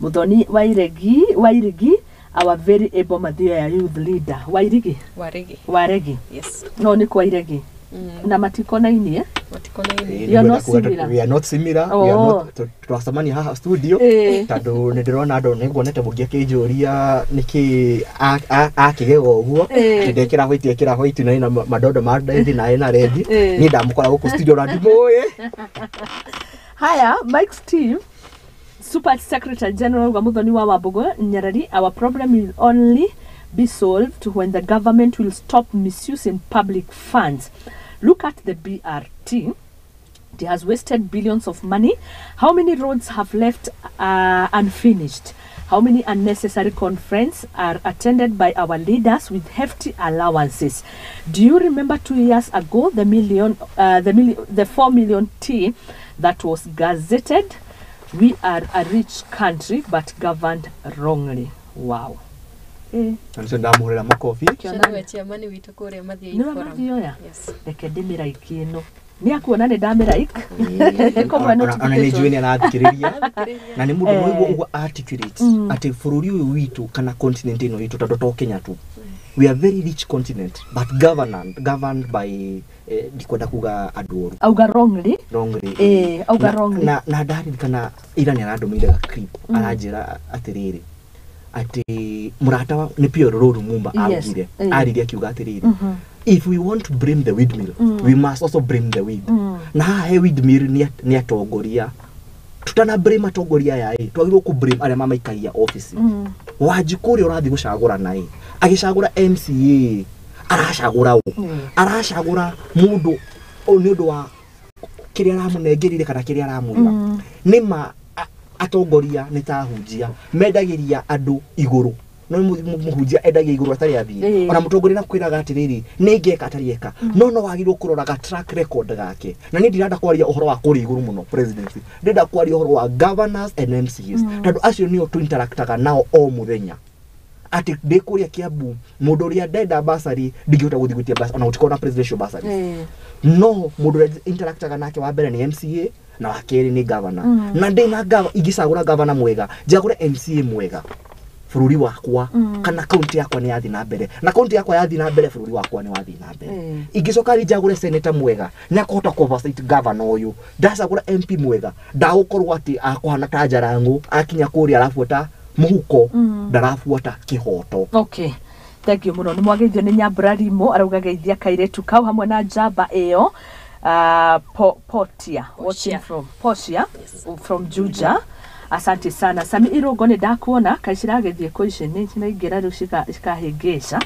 Muthoni Wairigi our very able Mathioya youth leader. Waregi yes no ni kwa Iregi na matikona ini we are not similar we are not twasamani haha studio tando ndirona ndo nĩnguonete mũngĩ akĩnjũria niki akigega ũguo ndekera white na madondo ma red na ena red ni ndamukora gũkũ studio na ndimoe. Haya Mike Steve Super Secretary General wa Muthoni wa Wambugu Nyarari, our problem will only be solved when the government will stop misusing public funds. Look at the BRT. It has wasted billions of money. How many roads have left unfinished? How many unnecessary conferences are attended by our leaders with hefty allowances? Do you remember 2 years ago the 4 million tea that was gazetted? We are a rich country but governed wrongly. Wow. Ndio ndamuhurira makofi. Kiona chairman witu kũrĩa Mathioya. Yes. Reke ndĩmĩra ikĩno. Ni akuona nĩ ndamĩra ik. Ona nĩ njũĩ nĩ arathikĩrĩria. Na nĩ mũndũ mũigua articulate atĩ bũrũri ũyũ witũ kana continent ĩno witũ tondũ to Kenya tu. we are very rich continent but governed by dikwenda kuga adoru auga wrongly auga wrongly na ndari kana ira ni arandomire ga clip aranjira atiriri ati murata ni Pierre Lumumba augire ariria kiuga atiriri if we want to bring the windmill we must also bring the wind na he windmill ni atongoria tutana bring atongoria yae twagirwo ku bring aria mamaikagia office wajikuri urathi gucagura nai agicagura MCA aracagura mundu ni undu wa kiria aramunengerire kana kiria aramurira nima atongoria nitahunjia mendagiria andu iguru no muhunjia endagia iguru atari athie ona mutongoria na kwiraga atiriri ningeka atarieka no wagirwo kuroraga track record gake na ni ndiranda kwaria uhoro wa kuri iguru muno presidency ndenda kwaria uhoro wa governors and MCs tondu acio nio tu interactaga nao o muthenya ati ndikuria Kiambu mundu ria ndenda basari ndingihota guthigutia basari ona utikona presidential basari no mundu ria interactaga nake wa mbere ni MCA na wakeri ni governor na ndina igicagura governor mwega njagure MCA mwega fururi wakwa kana county yakwa ni yathi na mbere na county yakwa yathi na mbere fururi wakwa ni wathi na mbere igicoka ri njagure senator mwega ni akota oversight governor uyu ndacagura MP mwega ndagukorwo ati akwana ta Njarangu akinya kuri arafuata muhuko ndarafuata kihoto. Okay, thank you muno. Ni mwageithio ni Nyambura Rimo arauga geithia kairetu kau hamwe na njamba iyo Potia watching from Potia from Juja. Asante sana. Sami Irogo ni ndakuona kaiciragethie kuicini cinaingira riu cikahingica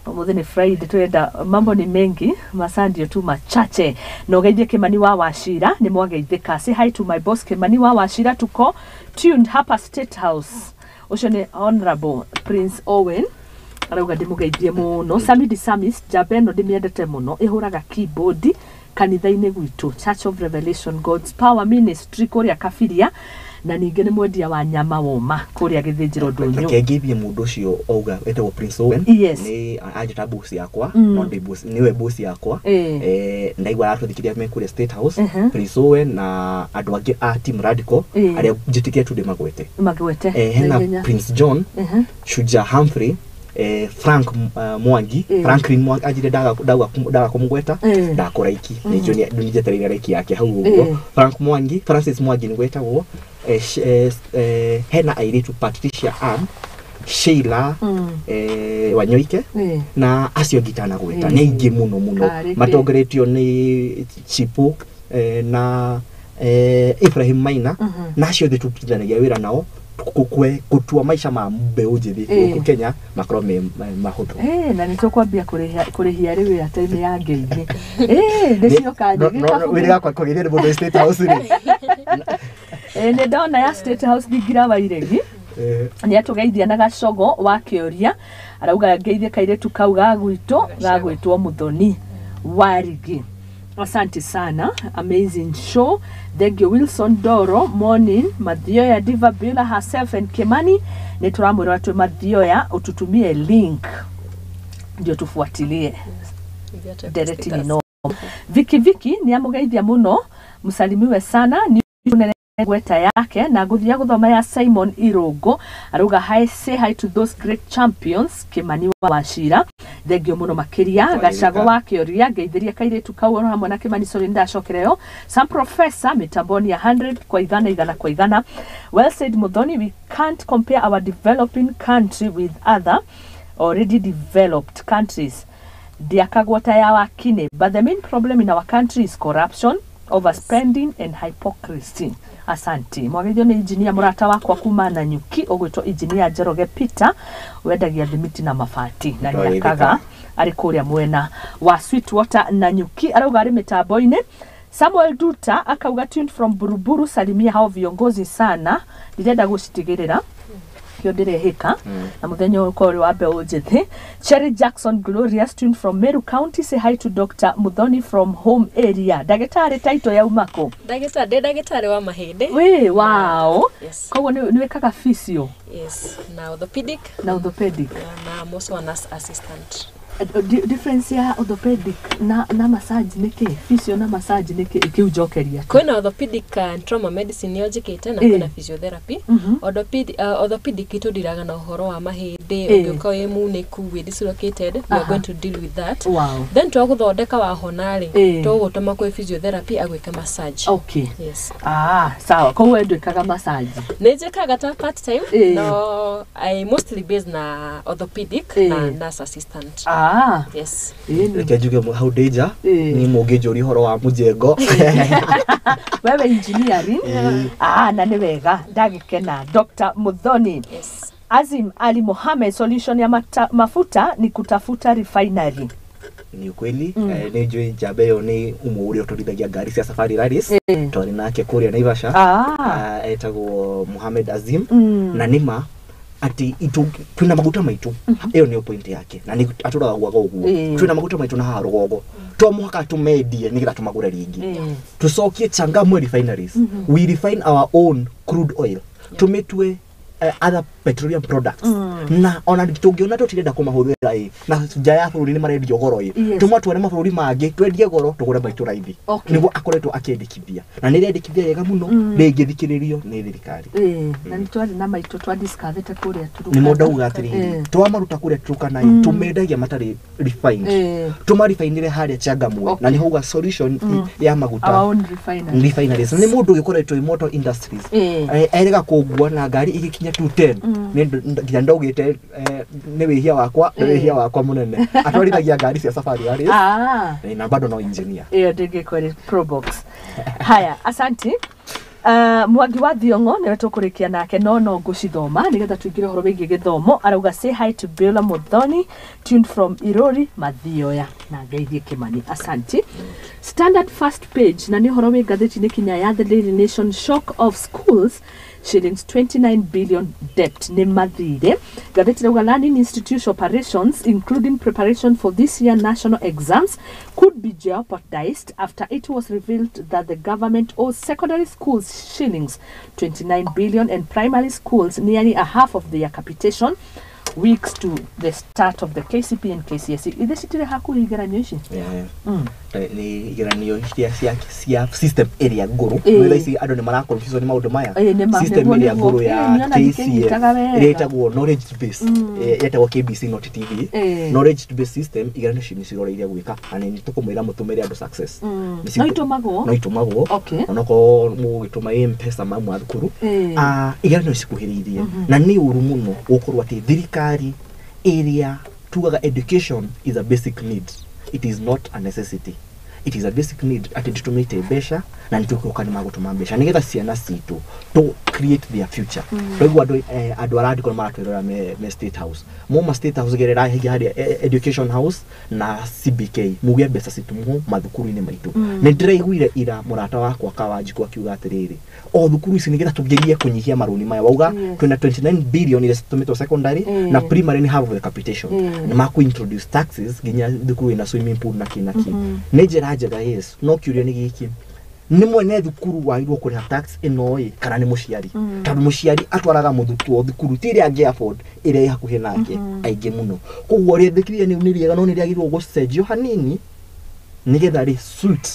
Muthoni Friday twenda mambo ni mengi masandio tu machache no geithie Kimani wa Wachira ni mwageithika. Say hi to my boss Kimani wa Wachira, tuko tuned hapa State House. Ucio ni Honorable Prince Owen arauga ndimugeithie muno. Samidi Samis jabeno ndimiendete muno ihuraga keyboard kanitha-ini gwitu Church of Revelation God's Power Ministry kuria Kafiria na ninge ni mwendia wa nyama woma kuria Githinjiro Ndunyu. Kengithie mundu ucio auga etagwo Prince Owen ni ajita boss yakwa no ndi boss niwe boss yakwa ndaigwa aratuthikiria me kuria State House Prince Owen na andu angi a team Radical aria njitikia tu magwete hena Prince John Shuja Humphrey Frank Mwangi Franklin Mwangi ajire daga kumugweta ndakuraiki nijo ni njeterera reki yake hau ugo Frank Mwangi Francis Mwangi ni gweta wo hena airitu Patricia Ann Sheila Wanyoike na acio gitana gweta ni ingi muno matongeretio ni Chipu na Ibrahim Maina na acio thitutithanagia wira nao kutua maisha ma mbeu njithi ku Kenya makro me mahutu na nitokwambia kurihia riu ya time ya ngeithi ndecio kaje wira kwa kugithia mundu State House ni ndona ya State House ngingira wairegi ni atugeithia na gacogo wa kioria arauga ngeithie kairetu kau gagwitwo Muthoni Warigi. Asante sana, amazing show. Thank you Wilson Doro, morning. Mathioya Diva Bila herself and Kimani nituramwira tu Mathioya ututumie link ndio tufuatilie directly no. Viki ni amugeithia muno, musalimiwe sana ni gweta yake na guthia guthoma ya Simon Irogo aruga say hi to those great champions Kimani wa Wachira. Thank you muno makiria gacago wa kioria geithiria kairetu kau hamwe na Kimani Sorinda cokereo some professor mitamboni 100 kwa igana. Well said Muthoni, we can't compare our developing country with other already developed countries. Diakagwata ya wakine, but the main problem in our country is corruption, overspending and hypocrisy. Asante. Mwageithio ni engineer murata wakwa kuma na nyuki ogwitwo engineer Jeroge Peter wendagia thimiti na mabati na niakaga ari kuria mwena wa Sweetwater na nyuki arauga ari mitambo-ini. Samuel Duta akauga tuned from Buruburu, salimia hao viongozi sana ndirenda gucitigirira kio ndirehika na muthenya ukori wa mbeu njithi. Cherry Jackson Glorious tuned from Meru County, say hi to Dr. Muthoni from home area. Dagitari title ya umako dagitari wa mahinde we wow yes. Kwa niwe kaka physio yes na orthopedic na I'm also an assistant difference ya orthopedic na massage niki physio na massage niki ikiujokeria kwena orthopedic and trauma medicine yojikite na kwena physiotherapy orthopedic itudiraga na uhoro wa mahindi ungioka wi muniku wi dislocated we are going to deal with that. Wow. Then twaguthondeka wa honari tugutuma kwa physiotherapy agwika massage. Okay. Yes. Sawa kwa wewe kaga massage nejekaga ta part time no I mostly based na orthopedic na nurse assistant. Yes. Kejuge how deja ni mugejo ri horo wa mujengo wewe engineering na ni wega ndagikena Dr. Muthoni. Yes. Azim Ali Mohamed, solution ya mafuta ni kutafuta refinery. Ni ukweli ni joe jabeyo ni umuri utorithagia ngari cia safari rallies tori nake kuria Naivasha etagwo Mohamed Azim na nima ati twina maguta maitu iyo ni point yake na ni aturaga gwaga uguo twina maguta maitu na harugogo to muhaka tumendie nigira tumagura ringi tucokie Changamwe refineries we refine our own crude oil tumetwe other petroleum products na ona tungiona tutirenda kumahuthira na nja ya bururi ni marendio goro tumatware maburi mangi twendie goro tugure baitu raithi niguo akoretwo akiendekithia na ni rendekithia yega muno ndingithikiririo ni thirikari na ni twari na maitu twa discardete kuria turuka ni modauga atiri twamaruta kuria turuka nai tumendagia matari refined tumarifinire haria Changamwe na ni hauga solution ya maguta our own refineries ni mundu gikoretwo motor industries erega kugua na ngari igikinya 210 nginya ndaugite ni wihia wakwa munene atwarithagia ngari cia safari ari na bado no engineer ndingikore probox haya asanti Mwangi wa Thiongo ni tukurikia nake no ngucithoma nigetha tuingire horo wingi githomo arauga say hi to Bella Muthoni tuned from Irori Mathioya na Ngeithie Kimani. Asanti. Standard first page na ni horo wi gatheti ni kinya ya The Daily Nation, shock of schools shillings 29 billion debt ni mathire. Gatheti rauga learning institution operations including preparation for this year national exams could be jeopardized after it was revealed that the government owes secondary schools shillings 29 billion and primary schools nearly a half of their capitation weeks to the start of the KCP and KCSE. Ile sitire haku igeranyo ici ni igeranyo cia system area nguru wira ici andu ni mara confuse ni maundu maya system area nguru ya KCSE iretagwo knowledge base yetagwo KBC not TV knowledge base system igeranyo ici ciroreire gwika ani ni tukumwira mutumire andu success no itumagwo onako mugituma M-Pesa mamwe thukuru igeranyo icikuhiriirie na ni uru muno gukorwo ati thirikari area tugaga education is a basic need. It is not a necessity. It is a basic need. Ati tutumite besha na nitukoka ni magutuma besha nigetha ciana citu to create their future. Rego adu aradi ko maratwira me state house. Mo state house gerera higi hadi education house na CBK. Mugie besa situmu mathukuru ine maitu. Ne ndiraiguire ira murata wakwa kawaji kwa kiuga atiriri. O thukuru ici nigetha tugerie kunyihia maruni maya wauga twina 29 billion ile tumeto secondary na primary ni half of the capitation. Ni maku introduce taxes ginya thukuru ina swimming pool na kinaki. Nejera njega yes no kiuria ni giki ni mwene thukuru wairwo kuri tax ino kana ni muciari tondu muciari atwaraga muthukuru thukuru tiri ange afford ire hakuhe nake aige muno koguo ri thikiria ni riega no ni riagirwo gucenjio hanini nigetha ri suit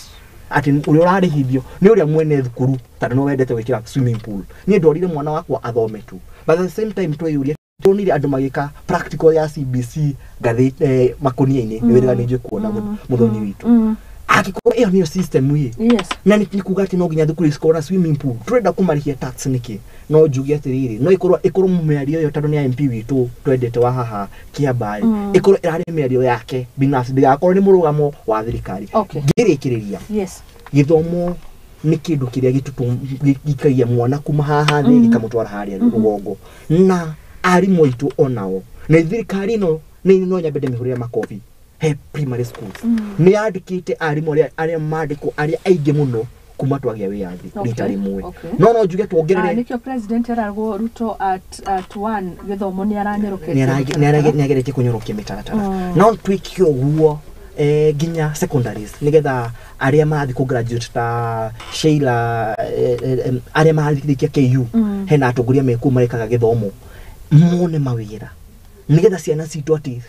ati uri urarihithio ni uria mwene thukuru tondu no wendete wikira swimming pool ni ndorire mwana wakwa athome tu but at the same time tweyuria tonire andu magika practical ya CBC gathi makonia-ini ni wira ni nje kuona Muthoni witu akikora iyo niyo system wi na ni kuga ati no ginya thukuru iskora swimming pool turenda kumarihia tax niki no jugi atiriri no ikorwo mumeario yo tondu ni MP witu twendete wa haha Kiambai ikorwo irari meario yake binafsi ndigakorwo ni murugamo wa thirikari ngirikiriria githomo ni kindu kiria gikagia mwana kuma haha thi ikamutwara haria rugongo na arimu itu onao na thirikari no no nyambende mihurira makofi primary schools ni andikite arimu aria mandiko aria aige muno kuma twagia wiathi ritari mwe no juge tuongerere nikio president arargo Ruto at 1 githomo ni aranyoroke ni agereke kunyorokia mitaratara no twikio guo ginya secondaries nigetha aria mathi ku graduate ta Sheila aria mathikirikia KU hena atongoria meku marekaga githomo mone mawira nigetha ciana citu ati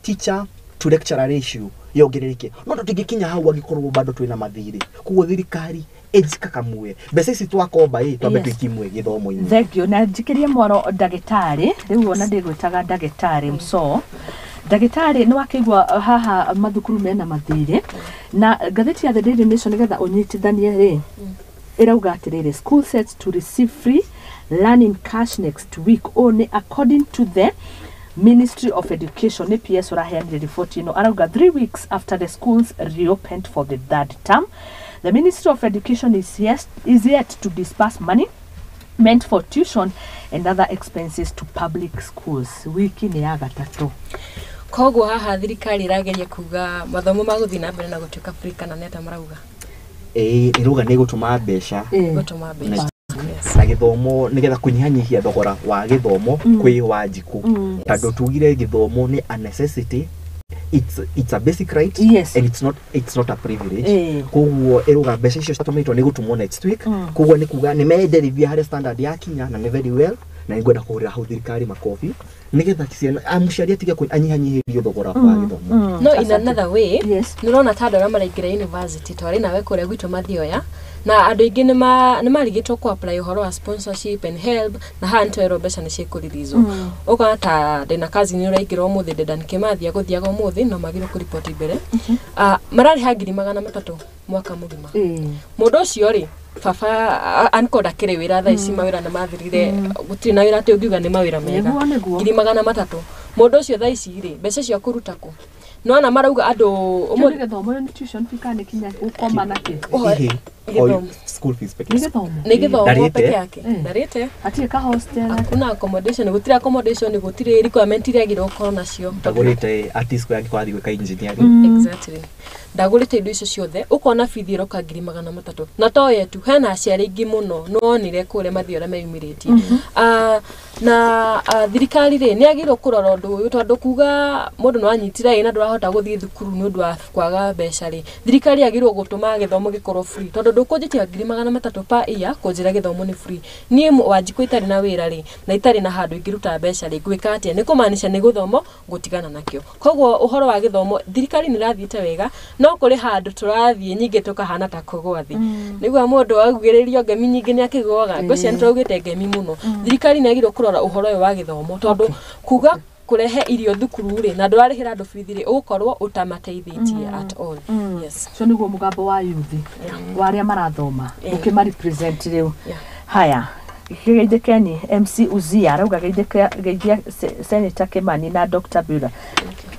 teacher to lecturer ratio yongerereke no tutingikinya hau agikorwo bado twina mathiri kugo thirikari ejika kamwe mbeca ici twakomba twambe twikimwe githomo-ini. Thank you. Na njikirie mwaro ndagitari riu ona ndigwitaga ndagitari mso ndagitari ni wakigwa haha mathukuru mena mathiri na gatheti ya The Daily Nation nigetha unyitithanie ri irauga atiriri school sets to receive free learning cash next week only according to the Ministry of Education. PS uraheanire report ino arauga 3 weeks after the schools reopened for the third term. The Ministry of Education is yet to disburse money meant for tuition and other expenses to public schools. Wiki ni ya gatatu. Koguo haha thirikari irageria kuga mathomo maguthi na mbere na gutuika free kana neta marauga. Iruga ni gutuma mbeca. Gutuma mbeca. Na githomo nigetha kunyihanyihia thogora wa githomo kwi wajiku. Tando tugire githomo ni a necessity. It's a basic right, yes. And it's not a privilege. Koguo iruga mbeca icio citatumĩtwo ni gutumwo next week. Koguo ni kuga ni menderithia harĩ standard ya Kenya na ni very well na ngwenda kuhurira hau thirikari makofi nigetha kisiana amuciari atige anyihanyihirio thogora wa githomo. No, in another way, yes. Nirona ta andũ maraingĩra university twari nawe kuria gwitũ mathioya na andũ aingĩ nĩ marigĩtwo ku apply uhoro wa sponsorship and help na hanto mbeca nĩ ciĩkũrithizwo. Ũkona ta ndĩna kazi nĩ ũraingĩra ũmũthĩ Dedan Kimathi gũthiaga ũmũthĩ no magĩrĩirwo kũripoti mbere. Mararĩha 300,000 mwaka mũgima. Mũndũ ũcio rĩ baba ankoda kire wira tha ici mawira na mathirire gutiri na wira te ungiuga ni mawira mega 300,000 mundu ucio tha ici ri mbeca cia kuruta ku no na marauga andu umwe githomo ni tuition fikane kinya ukoma na ki school fees peke ni githomo peke yake ndarite ati ka hostel hakuna accommodation gutiri accommodation gutiri requirement iria giro ukoro nacio ndagurite artist yangi kwathi gwika engineering exactly ndagurite indo icio ciothe ukona fithi roka 300,000 na to yetu hena aciari ingi muno nonire kure mathio ra meyumiritie na thirikari ri ni agiro kurora undu uyu tondu kuga mundu no anyitira ina ndurahota guthii thukuru ni undu wa kwaga mbeca ri thirikari agiro gutuma githomo gikorwo free tondu ndukunjitia 300,000 pa year kunjira githomo ni free ni wanjiko itari na wira ri na itari na handu ingiruta mbeca ri gwika atia ni kumaanisha ni guthomo gutigana nakio koguo uhoro wa githomo thirikari ni rathiite wega no kuri handu turathie nyingi tukahana ta kugwathi niguo mundu agugiririo ngemi nyingi ni akigwaga ngocia nturugite ngemi muno thirikari ni agiro kurora uhoro wa githomo tondu kuga kurehe irio thukuru ri na ndwarihira andu bithi ri ukorwo utamateithitie at all. Yes, so niguo mugambo wa youth waria marathoma ukima represent riu haya geithekeni MC Uzia arauga geithia Senator Kimani na Dr. Bura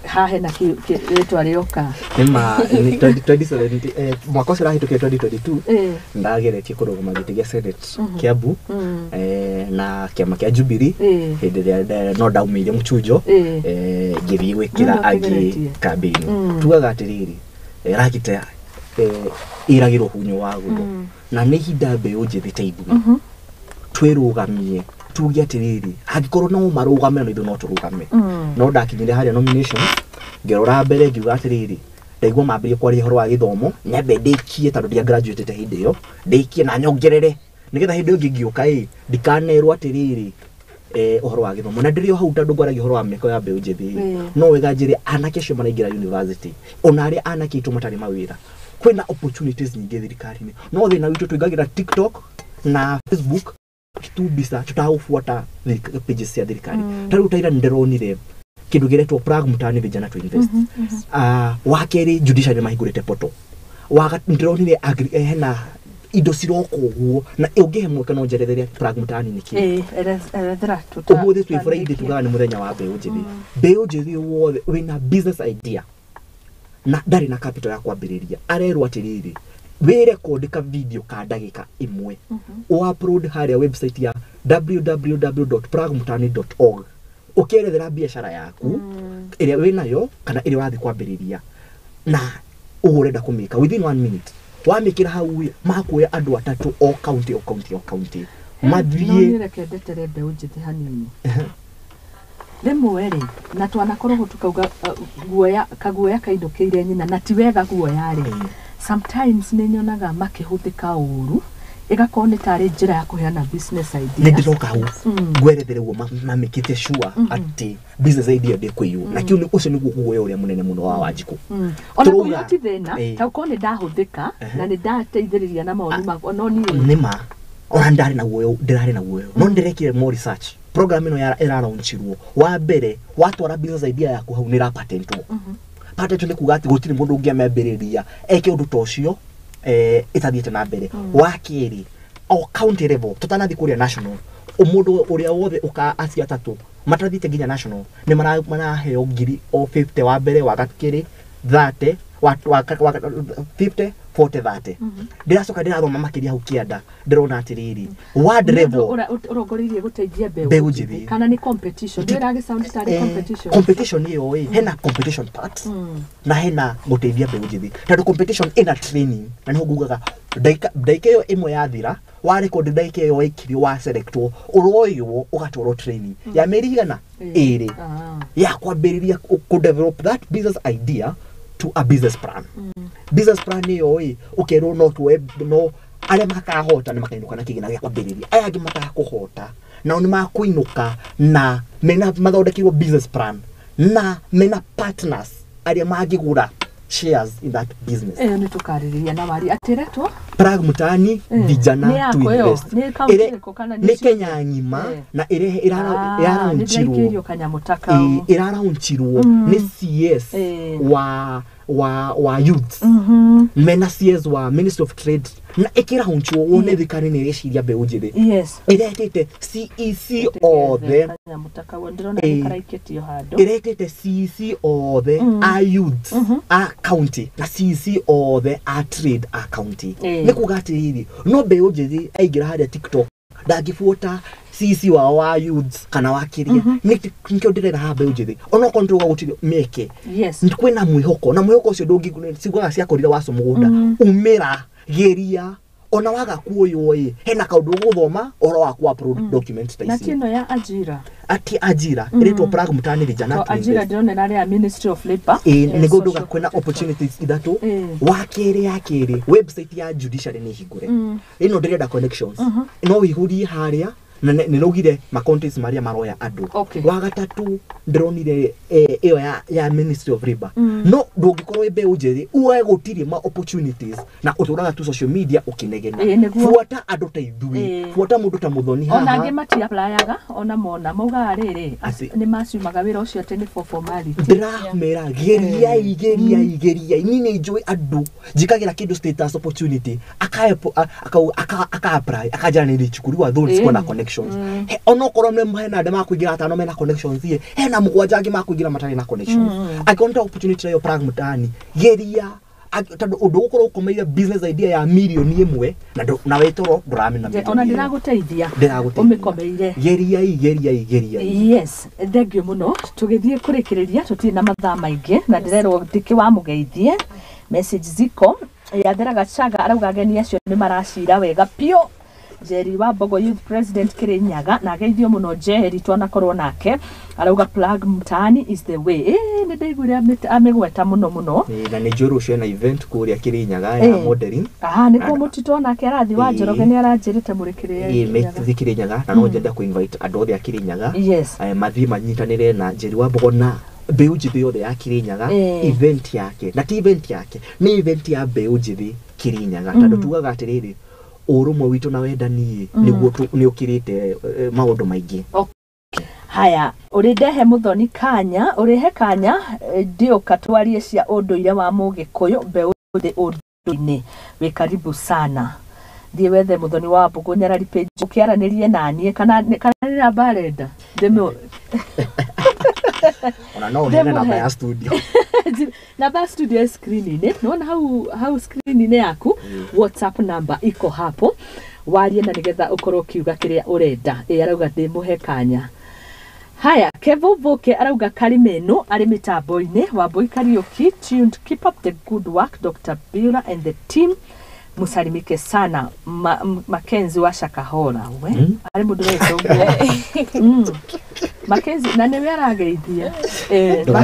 hahe na kitwa rioka nima 2020 mwaka ucio rahituke 2022 ndageretie kurugama giti gia Senate Kiambu na kiama kia Jubilee hindi ya no daumire muchujo ngithii gwikira angi campaign tugaga atiriri ragite iragiro hunyo waguo na ni hinda mbeu njithi teibu twirugamie tugia atiriri angikorwo no marugame no ithu no turugame no ndakinyire haria nomination ngerora mbere ngiuga atiriri ndaigua mambirie kwaria horo wa githomo nyambe ndikie tondu ndia graduate hindi yo ndikie na nyongerere nigetha hindi ngi ngiuka ndikanerwo atiriri uhoro wa githomo na ndirio hau tondu ngwaragia horo wa meko ya mbeu njithi no wega njiri anake cio maraingira university onari anake itu matari mawira kwina opportunities nyingi thirikari-ini no thina witu tuigagira TikTok na Facebook tubisa tutahufuata pages cia thirikari tari utaira nderonire kindu giretwo Prague Mutani vijana to invest wakeri judiciary mahigurite poto waga nderonire hena indo ciroko guo na ungihe mweka no njeretheria Prague Mutani niki erethera umuthi twi Friday tugaga ni muthenya wa mbeu njithi wothe wina business idea na ndari na capital ya kwambiriria arerwo atiriri were kodika video ka ndagika imwe upload haria website ya www.pragmutani.org ukierethera biashara yaku iria winayo kana iria wathi kwambiriria na urenda kumika within 1 minute wamikira hau makuya andu atatu o county mathie rekendete mbeu njithi hanini rimwe ri na twanakorwo tukauga guoya kaindukiire nyina na ti wega guoya ri sometimes ni nyonaga makihuthika uru igakorwo nĩ tarĩ njĩra ya kũheana business idea. Nĩ ndĩroka hau ngwerethere guo mamĩkĩte sure atĩ business idea ndĩkwĩywo na kiu ũcio nĩguo guoya ũrĩa mũnene mũno wa Wanjikũ. Ona kũrĩa ti thĩna ta ũkorwo nĩ ndahũthĩka na nĩ ndateithĩrĩria na maũndũ makwa no niĩ nĩma ona ndarĩ na guoyo no ndĩrekire more research. Program ĩno ĩralaunchirwo wa mbere watwara business idea yaku hau nĩ ra patentwo. Patent nĩ kuga atĩ gũtirĩ mũndũ ũngĩamĩambĩrĩria eke ũndũ ta ũcio itathiĩte na mbere. Wa kerĩ o county level tutanathi kũrĩa national mũndũ ũrĩa wothe ũka acia tatũ matathiĩte nginya national nĩ maraheo ngiri o 50 wa mbere wa gakerĩ 30 wa 50 40 30. Ndĩracoka ndĩrathoma makĩria hau kĩanda ndĩrona atĩrĩrĩ ward level ũrongoririe gũteithia mbeũ njĩthĩ kana nĩ competition ndĩrage sound tarĩ competition ĩyo hena competition part na hena gũteithia mbeũ njĩthĩ tondũ competition ina training na nĩho ngugaga ndaika ĩyo ĩmwe yathira wa record ndaika ĩyo ikirio wa selectwo ũroywo ũgatwarwo training ya mĩeri igana ĩrĩ ya kwambĩrĩria ku develop that business idea to a business plan. Business plan ĩyo ũkerwo no arĩa makahota nĩ makainuka na kĩgĩna gĩa kwambĩrĩria aya angĩ matakũhota nao nĩ makũinuka na mena mathondekirwo business plan na mena partners arĩa mangĩgũra shares in that business. Nĩ tukarĩrĩria na wari atiretwo Muthoni vijana to invest. Nĩ Kenya ng'ima na ĩralaunchirwo nĩ CS wa youth mena CS wa Ministry of Trade na ĩkĩraunchwo wone thikari nĩ rĩciria mbeũ njĩthĩ ĩretete CEC othe ĩretete CEC othe a youth a county na CEC othe a trade a county nĩ kuga atĩrĩrĩ no mbeũ njĩthĩ aingĩra harĩa TikTok ndangĩbuata CEC wa youth kana wa kĩria nĩkĩo ndĩrenda ha mbeũ njĩthĩ ona control gũtirĩ mĩeke kwĩna mwĩhoko na mwĩhoko ũcio ndũngĩciguaga ciakorire wacu mũgũnda umĩra geria ona waga kuoyo hena kaundu guthoma oro wa ku upload document ta ici na tino ya ajira iretwo plug Muthoni vijana to ajira ndĩrona nĩ ya Ministry of Labor nĩguo nduga kwĩna opportunities ithatũ wa kerĩ website ya judiciary nĩ hingũre ĩno ndĩrenda connections no wĩhurie harĩa na nĩrogire ma counties maria maroya andũ wa gatatũ ndĩronire ĩyo ya Ministry of Labor no ndũngĩkorwo mbeũ njĩthĩ uwe gũtirĩ ma opportunities na ũtũraga tu social media ũkĩnegena fuata andũ ta ithuĩ fuata mũndũ ta Muthoni haha ona angĩ mati applyaga ona mona mauga rĩrĩ nĩ maciumaga wĩra ũcio atĩ nĩ for formality ndĩramera geria nini njũĩ andũ njikagĩra kĩndũ status opportunity aka apply akajana nĩ cukuru wa those kuna connection ono korwo nĩ hena andũ makũingĩra atano mena connections hena mũgwanja angĩ makũingĩra matarĩ na connections akonta opportunity yo plug Muthoni geria tondũ ũndũ ũkorwo ũkomeire business idea ya milioni ĩmwe na wetoro ndũramena ona ndĩragũteithia ũmĩkomeire geria yes thengiũ mũno tũgĩthiĩ kũrĩkĩrĩria tũtirĩ na mathaa maingĩ na ndĩrerwo ndĩkĩ wa mũgeithie message ziko yatheraga Chaga arauga ageni acio nĩ maracira wega piũ Jerry Wambugu Youth President Kirinyaga na geithio muno Jerry twanakorwo nake arauga plug Muthoni is the way nĩ ndaigwire amegweta muno na nĩ njũru ũcio na event kũrĩa Kirinyaga ya modeling nĩkuo mũtitũ nake arathi wa Njoroge nĩ aranjĩrĩte mũrĩkĩrĩria Kirinyaga na no njenda ku invite andũ othe a Kirinyaga mathi manyitanĩre na Jerry Wambugu na mbeũ njĩthĩ yothe ya Kirinyaga event yake na ti event yake nĩ event ya mbeũ njĩthĩ Kirinyaga tondũ tugaga atĩrĩrĩ urumwe witu na wendani niguo nĩ ukirite maundu maingi haya urindehe Muthoni kanya urihe kanya ndioka twarie cia unduire wa Mugikuyu mbeũ njĩthĩ unduine we karibu sana thie wethe Muthoni wa Wambugu Nyarari page ukiaranirie nanie kana nĩ barenda ndemo ona no nene namba ya studio namba studio screen naona how screen yaku WhatsApp number iko hapo warie na nigetha ukorwo kiuga kiria urenda arauga ndimuhe kanya haya kevovoke arauga karimeno ari mitambo-ini Wambui Kariuki tuned keep up the good work Dr. Bura and the team musalimike sana Makenzi wa Shakahora we ari mundu wetwo Makenzi na nĩ arageithia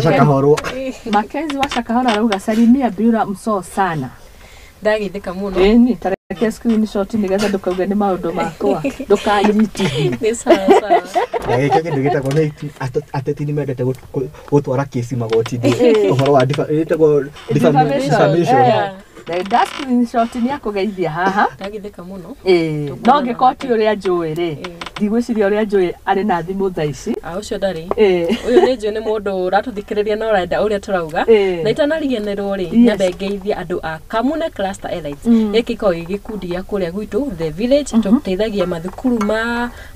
Shakahora Makenzi wa Shakahora arauga salimia Bura mso sana ndagithika muno ni tareke screenshot nigetha ndukauga ni maundu makwa ndukanyiti ni sawa Gĩkĩ kĩndũ gĩtagwo nĩ ateti nĩ mendete gũtwara kesi magoti-inĩ ũhoro wa defamation. Na screenshot ni akugeithia haha ndagithika muno no ngĩkoti ũrĩa njũĩ rĩ ndigwĩciria ũrĩa njũĩ arĩ na thimũ thaa ici ucio ndari uyu nĩ njũĩ nĩ mũndũ ũratũthikĩrĩria na ũrenda ũrĩa tũrauga na itanariganĩrwo rĩ nyambe ngeithia andũ a Kamune Cluster Elites gĩkĩ ko gĩkundi gĩa kũrĩa gwitũ the village tũteithagia mathukuru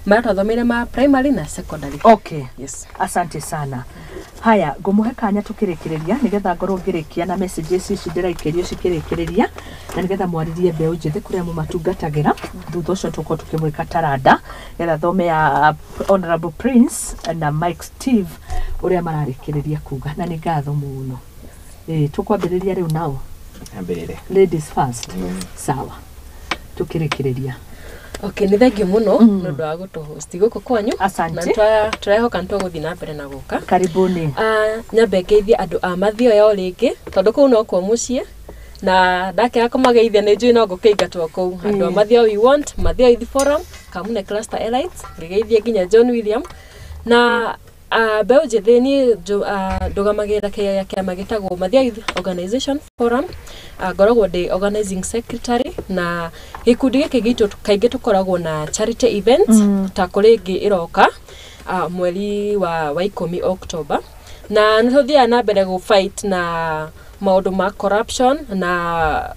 marathomeire ma primary na secondary. Okay, yes, asante sana. Haya, ngũmũhe kanya tũkĩrĩkĩrĩria nĩgetha ngorwo ngĩrĩkia na messages ici ndĩraikĩrio cikĩrĩkĩrĩria na nĩgetha mwaririe mbeũ njĩthĩ kũrĩa mũmatungatagĩra thutha ũcio tũkorwo tũkĩmwĩka taranda getha thome ya Honorable Prince na Mike Steve ũrĩa mararĩkĩrĩria kuga na nĩ ngatho mũno. Tũkwambĩrĩria rĩu nao ladies first. Sawa, tũkĩrĩkĩrĩria. Okay, ni thank you muno nondu wa gutuhost guku kwanyu. Asante. Na tũrehoka nĩtũgũthiĩ na mbere na gũka. Karibuni. Nyambe ngeithie andũ a mathio yao rĩngĩ tondũ kũu no kwa mũciĩ na ndakĩra kũmageithia nĩ njũĩ no ngũkĩingatwo kũu. Andũ a mathio we want mathio youth forum Kamune Cluster Elites ngeithie nginya John William na mbeũ njĩthĩ niĩ ndũgamagĩra kĩama gĩtagwo Mathia Youth Organization Forum. Ngoragwo ndĩ organizing secretary na gĩkundi gĩkĩ gitũ kaingĩ tũkoragwo na charity events ta kũrĩ ĩngĩ ĩroka mweri wa 10 October na nĩtũthiaga na mbere gũ fight na maũndũ ma corruption na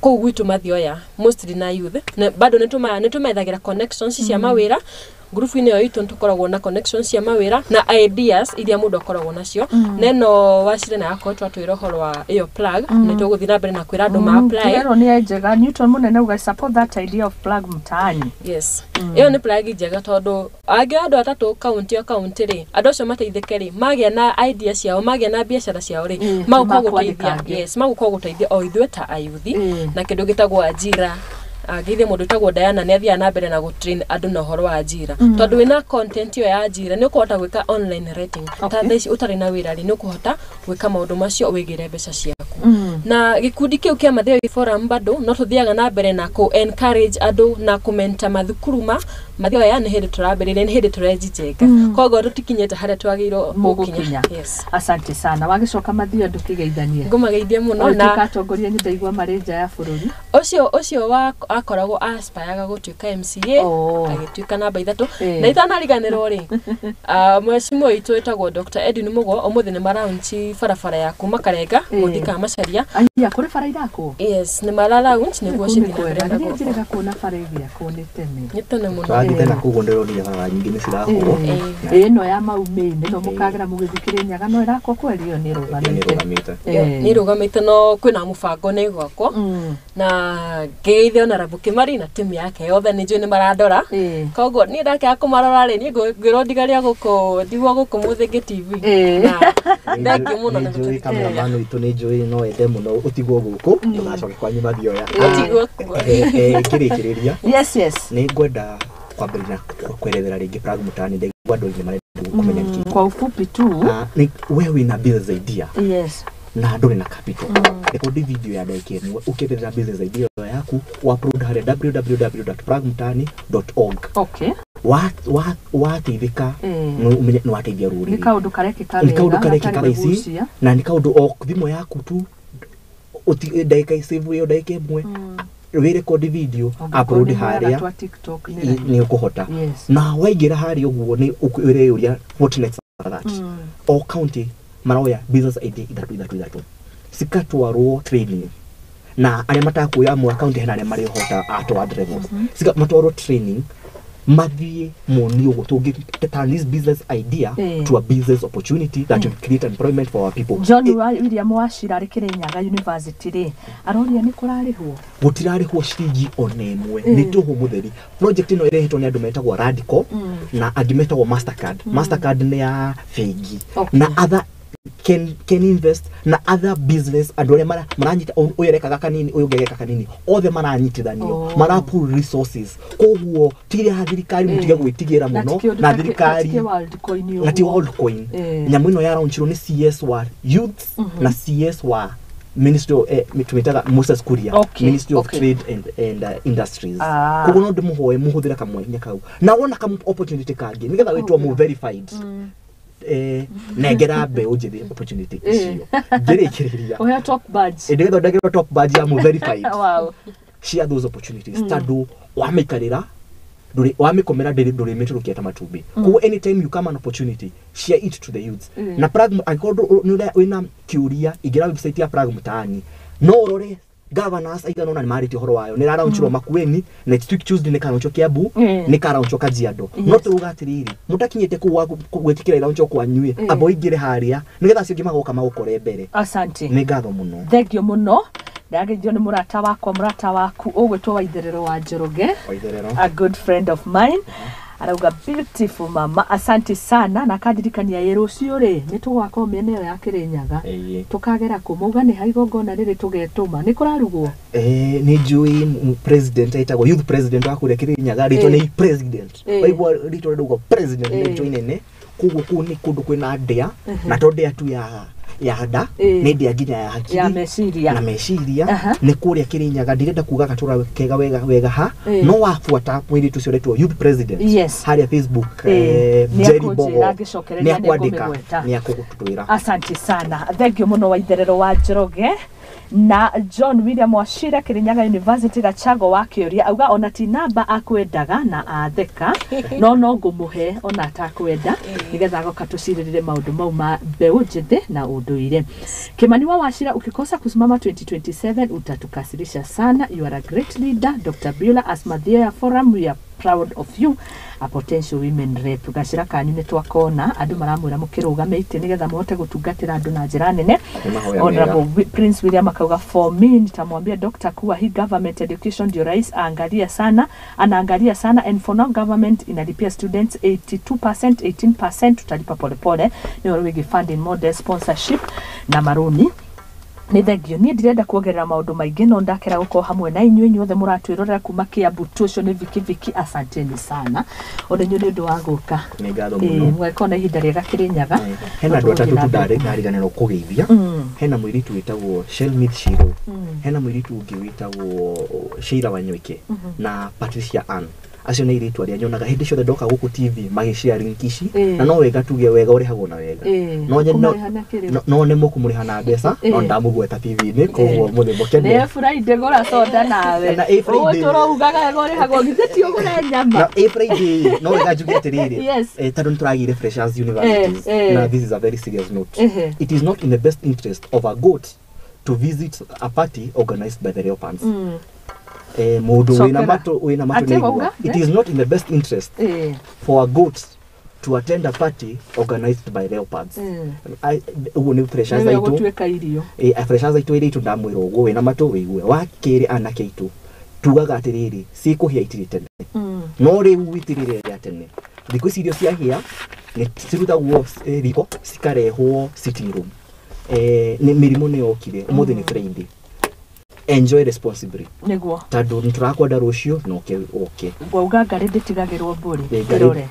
kũu gwitũ mathioya mostly na youth na bado nĩtũmethagĩra connections cia mawĩra. Group ino yoitũ tukoragwo na connections cia mawĩra na ideas iria mũndũ akoragwo nacio neno wacire na yakwa twatwĩra ũhoro wa iyo plug nĩtũgũthiĩ na mbere na kwĩra andũ ma apply. Ĩyo nĩ njega Newton mũnene uga support that idea of plug mtaani. Yes, iyo nĩ plug njega tondũ angĩ andũ atatũ county rĩ andũ acio mateithĩke rĩ magĩa na ideas ciao magĩa na biacara ciao rĩ magũkorwo gũteithia. Yes, magũkorwo gũteithia o ithuĩ ta ayuthi na kĩndũ gĩtagwo ajira. Githĩ mũndũ tagwo Diana nĩ athiaga na mbere na gũtrain andũ na ũhoro wa ajira tondũ wĩna content iyo ya ajira nĩ ũkũhota gwĩka online rating ta thaici ũtarĩ na wĩra rĩ nĩ ũkũhota gwĩka maũndũ macio wĩgĩre mbeca ciaku. Na gĩkundi kĩu kĩa Mathia Youth Forum bado no tũthiaga na mbere na ku encourage andũ na kũmenta mathukuru Mathia ya nĩ hĩndĩ tũrambĩrĩria nĩ hĩndĩ tũrejijenga koguo tũtikinyĩte harĩa twagĩrĩirwo gũkinya. Yes, asante sana. Wagĩcoka Mathia ndũkĩgeithanie. Ngũmageithia mũno na katongoria nĩ ndaigua marĩ nja ya bũrũri ũcio akoragwo aspiraga gũtuĩka MCA agĩtuĩka namba 3 na itanariganĩrwo rĩ mwecimu witũ wĩtagwo Dr. Edwin Mugo ũmũthĩ nĩ maraunchi barabara ya kuma Karenga gũthika Macharia. Aya kũrĩ bara irakwo. Yes, nĩ maralaunch nĩguo cithina mbere njĩrĩga kuona bara irakwo nĩ tene. Nĩ tene mũno. Twathiĩte na kũguo ndĩronire bara nyingĩ nĩ cirahũrwo. Ĩno ya maumĩ no mũkagera mũgĩthikĩrĩria nyaga no irakwo kweli yo nĩ rũgamĩte. Nĩ rũgamĩte no kwĩna mũbango nĩ gwakwo na ngeithio na Kimari na timu yake yothe nĩ njũĩ nĩ marandora koguo niĩ ndakĩra kũmarora rĩ niĩ ngwĩrwo ndigaria gũkũ ndigwo gũkũ Mũthĩngĩ TV na thank you mũno nĩ njũĩ kameraman witũ nĩ njũĩ no ende mũno ũtigwo gũkũ tũgacoke kwanyu Mathioya kĩrĩkĩrĩria. Yes nĩ ngwenda kwambĩrĩria kwerethera rĩngĩ plug mtaani ndaigua andũ aingĩ marenda kũmenya kĩĩ kwa ufupi tu wewe wĩna business idea. Yes, na ndũrĩ na capital record video ya dakika ĩmwe ũkĩrĩra business idea yaku upload harĩa www.plugmtaani.org. Okay, wateithĩka nĩ wateithia rũrĩrĩ. Nĩ kaũndũ karekĩka ici na nĩ kaũndũ o thimũ yaku tu dakika save yo dakika ĩmwe record video upload harĩa nĩ ũkũhota. Na waingĩra harĩa ũguo nĩ ũkwĩrĩũria what next after that. O county maroya business idea ithatũ cikatwarwo training na arĩa matakuoya mu account hena arĩa marĩ hota atwa drivers matwarwo training mathiĩ monio gũtũngĩ turn this business idea to a business opportunity that will create employment for our people. John William Wachira Kirinyaga University rĩ aroria nĩ kũrarĩhwo gũtirarĩhwo ciringi ona ĩmwe nĩ tũhũ mũtheri. Project ĩno ĩrehetwo nĩ andũ metagwo Radical na angĩ metagwo Mastercard. Mastercard nĩ ya bengi na other can invest na other business andũ arĩa maranyita ũyerekaga kanini ũyũngegeka kanini othe maranyitithanio marapool resources koguo tire ha thirikari mutige gwĩtigĩra mũno na thirikari na ti world coin nyamũ ĩno ya launchirwo nĩ CS wa youth na CS wa Ministry of tumetaga Moses Kuria, Ministry of Trade and Industries. Kuko no ndimuhoe muhuthira kamwe nya kau. Na wona kam opportunity kage nigetha witwa mu verified. Negera be ujiri opportunity icio. Ngirikiria. Oya top badge. Ndigetha ndagera top badge ya mu verified. Wow. Share those opportunities. Tadu wamikarira dore wamikomera dore metro kieta matumbi. Ko anytime you come an opportunity, share it to the youths. Na pragma akodo wina curia igira website ya pragma tani. No rore governors aigana ona mariti horo wayo ni rara unchiro Makueni next week Tuesday ne karoncho Kiambu ni karoncho Kajiado. No turuga atiriri mutakinyete ku gwetikira ira uncho kwa nyue abo igire haria nigetha cio gimagoka magukore mbere. Asante. Ni ngatho muno. Thengio muno. Ndagĩthio nĩ mũrata waku ũgwĩtwo Waitherero wa Njoroge, a good friend of mine. Arauga beautiful mama, asante sana na kadirikania yero ciore nĩ tũgwakwo mĩena ĩyo ya Kĩrĩnyaga tukagera kũ mauga nĩ haigongona rĩrĩ tũgetũma nĩ kũrarugwo nĩ njui president aitagwo youth president wa kũrĩa Kĩrĩnyaga rĩtwa nĩ president waigua rĩtwa rĩugwo president nĩ njui nene kuguo kũ nĩ kũndũ kwĩna ndĩa na to ndĩa tu ya hada nĩ ndĩa nginya ya hakiri ya meciria na meciria nĩ kũrĩa Kĩrĩnyaga ndirenda kuga gatura kega wega ha no wafuata mwiri tu cioretwo youth president harĩa Facebook Jerry Bogo nĩ akwandĩka nĩ akũgũtwĩra. Asante sana. Thengio mũno Waitherero wa Njoroge na John William Wachira Kĩrĩnyaga University Gachago wa Kĩũria auga ona ti namba akwendaga na atheka no ngũmũhe ona atakwenda nigetha agoka tucirĩrĩre maũndũ mau ma mbeũ njĩthĩ na ũndũire. Kimani wa Wachira ukikosa kusimama 2027 utatukasirisha sana. You are a great leader. Dr. Biola Asmathia Forum, we are proud of you, a potential women rep. Gacira kanyu nĩ twakona andũ maramwĩra mũkĩrũgamĩte nigetha mũhote gũtungatĩra andũ na njĩra nene. Honorable Prince William akauga for me nitamwambia Dr. kuwa hii government education ndio rais anaangalia sana and for now government inalipia students 82%, 18% tutalipa polepole. Ni wale funding model sponsorship na maruni. Nĩ thengio niĩ ndirenda kuongerera maũndũ maingĩ no ndakera gũkorwo hamwe na inyuĩ inyuothe mũratwĩrorera kuma Kiambu tucio nĩ Viki asanteni sana ona inyuĩ nĩ ũndũ wa gũka. Nĩ ngatho mũno. Mwekona ihinda rĩega Kĩrĩnyaga. Hena andũ atatũ ndariganĩrwo kũgeithia. Hena mũirĩtu wĩtagwo Shelmith Shiro, hena mũirĩtu ũngĩ wĩtagwo Sheila Wanyoike na Patricia Ann. Acio nĩ irĩtu arĩa nyonaga hĩndĩ ciothe ndoka gũkũ TV magĩshare link ici na no wega tuge wega ũrĩhagwo na wega no nĩ mũkũmũrĩha na mbeca no ndamũgweta TV-inĩ koguo mũthembo kende nĩ Friday gũra soda nawe na Friday tũrougaga ũrĩhagwo githĩti ũgũre nyama na Friday no wega njuge atĩrĩrĩ tondũ nĩtũragire freshers universities na this is a very serious note. It is not in the best interest of a goat to visit a party organized by the leopards. It is not in the best interest for a goat to attend a party organized by leopards. Freshers aitu iritu ndamwira uguo wina matu wigue wakiri anake itu tugaga atiriri sikuhia itirite no riu witirire ya tene thikũ ici irio ciahia nĩ cirutagwo riko cikarehwo sitting room. Nĩ mĩrimũ nĩ yokire ũmũthĩ nĩ Friday. Enjoy responsibly. Niguo. Tadu nturakwenda rucio no ke okay. Gwauga ngari nditigagirwo mburi. Irore.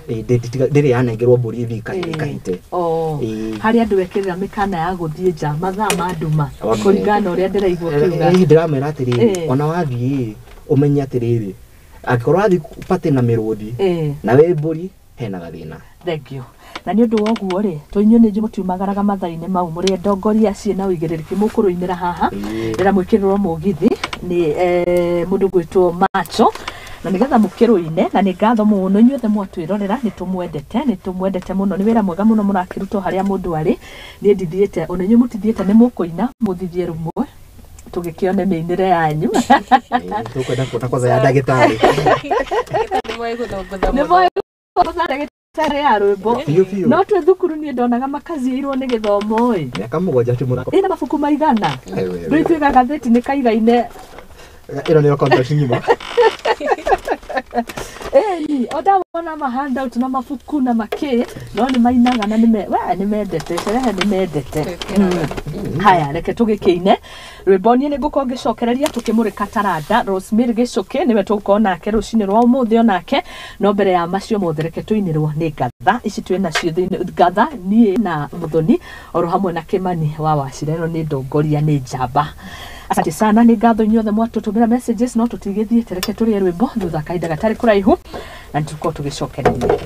Ndiri yanengerwo mburi thika ikahite. Hari andu wekirira mikana ya guthie nja mathaa ma nduma. Kuringana uria ndiraigua kiuga. Ndiramera atiriri ona wathie umenya atiriri. Akorwo athi pate na mirudi. Na we mburi hena gathina. Thank you. Na nĩ ũndũ woguo rĩ tũinyuĩ nĩ mũtiumagaraga mathaa-inĩ mau mũrĩ ndongoria ciĩ na ũigĩrĩrĩki mũkũrũinĩra haha rĩrĩa mwĩkĩrĩrwo mũgithi nĩ mũndũ gwĩtwo Macho na nĩgetha mũkĩrũine na nĩ ngatho mũno inyuothe mwatwĩrorera nĩ tũmwendete mũno nĩ wĩra mwega mũno mũrakĩrutwo harĩa mũndũ arĩ niĩ ndithiĩte ona inyuĩ mũtithiĩte nĩ mũkũina mũthithie rũmwe tũgĩkĩone mĩinĩre yanyu tũkwenda kuona kwanza ya ndagĩtarĩ nĩ mwe tare ya rwimbo no twe thukuru ni ndonaga makaziirwo ni githomo miaka mũgwanja tu mũrako ina mabuku maigana ndũitwĩka gatheti nĩ kaigaine ĩno nĩyo contract ngima ni oda wana mahanda utuna mafuku na make no ni mainaga na ni mendete sherehe ni mendete haya reke tugikiine rwimbonie ni nguko ngicokereria tukimurika taranda Rosemary Gicuki niwe tukona nake rucini rwa umuthi onake no mbere ya macio mothe reke tuinirwo ni gatha ici twina cio gatha nie na Muthoni oro hamwe na Kimani wa Wacireno ni ndongoria ni njamba. Asante sana ni ngatho inyuothe mwatutumira messages no tutigithie tereke turi rwimbo thutha kahinda gatari kuraihu na tuko tugicokereria.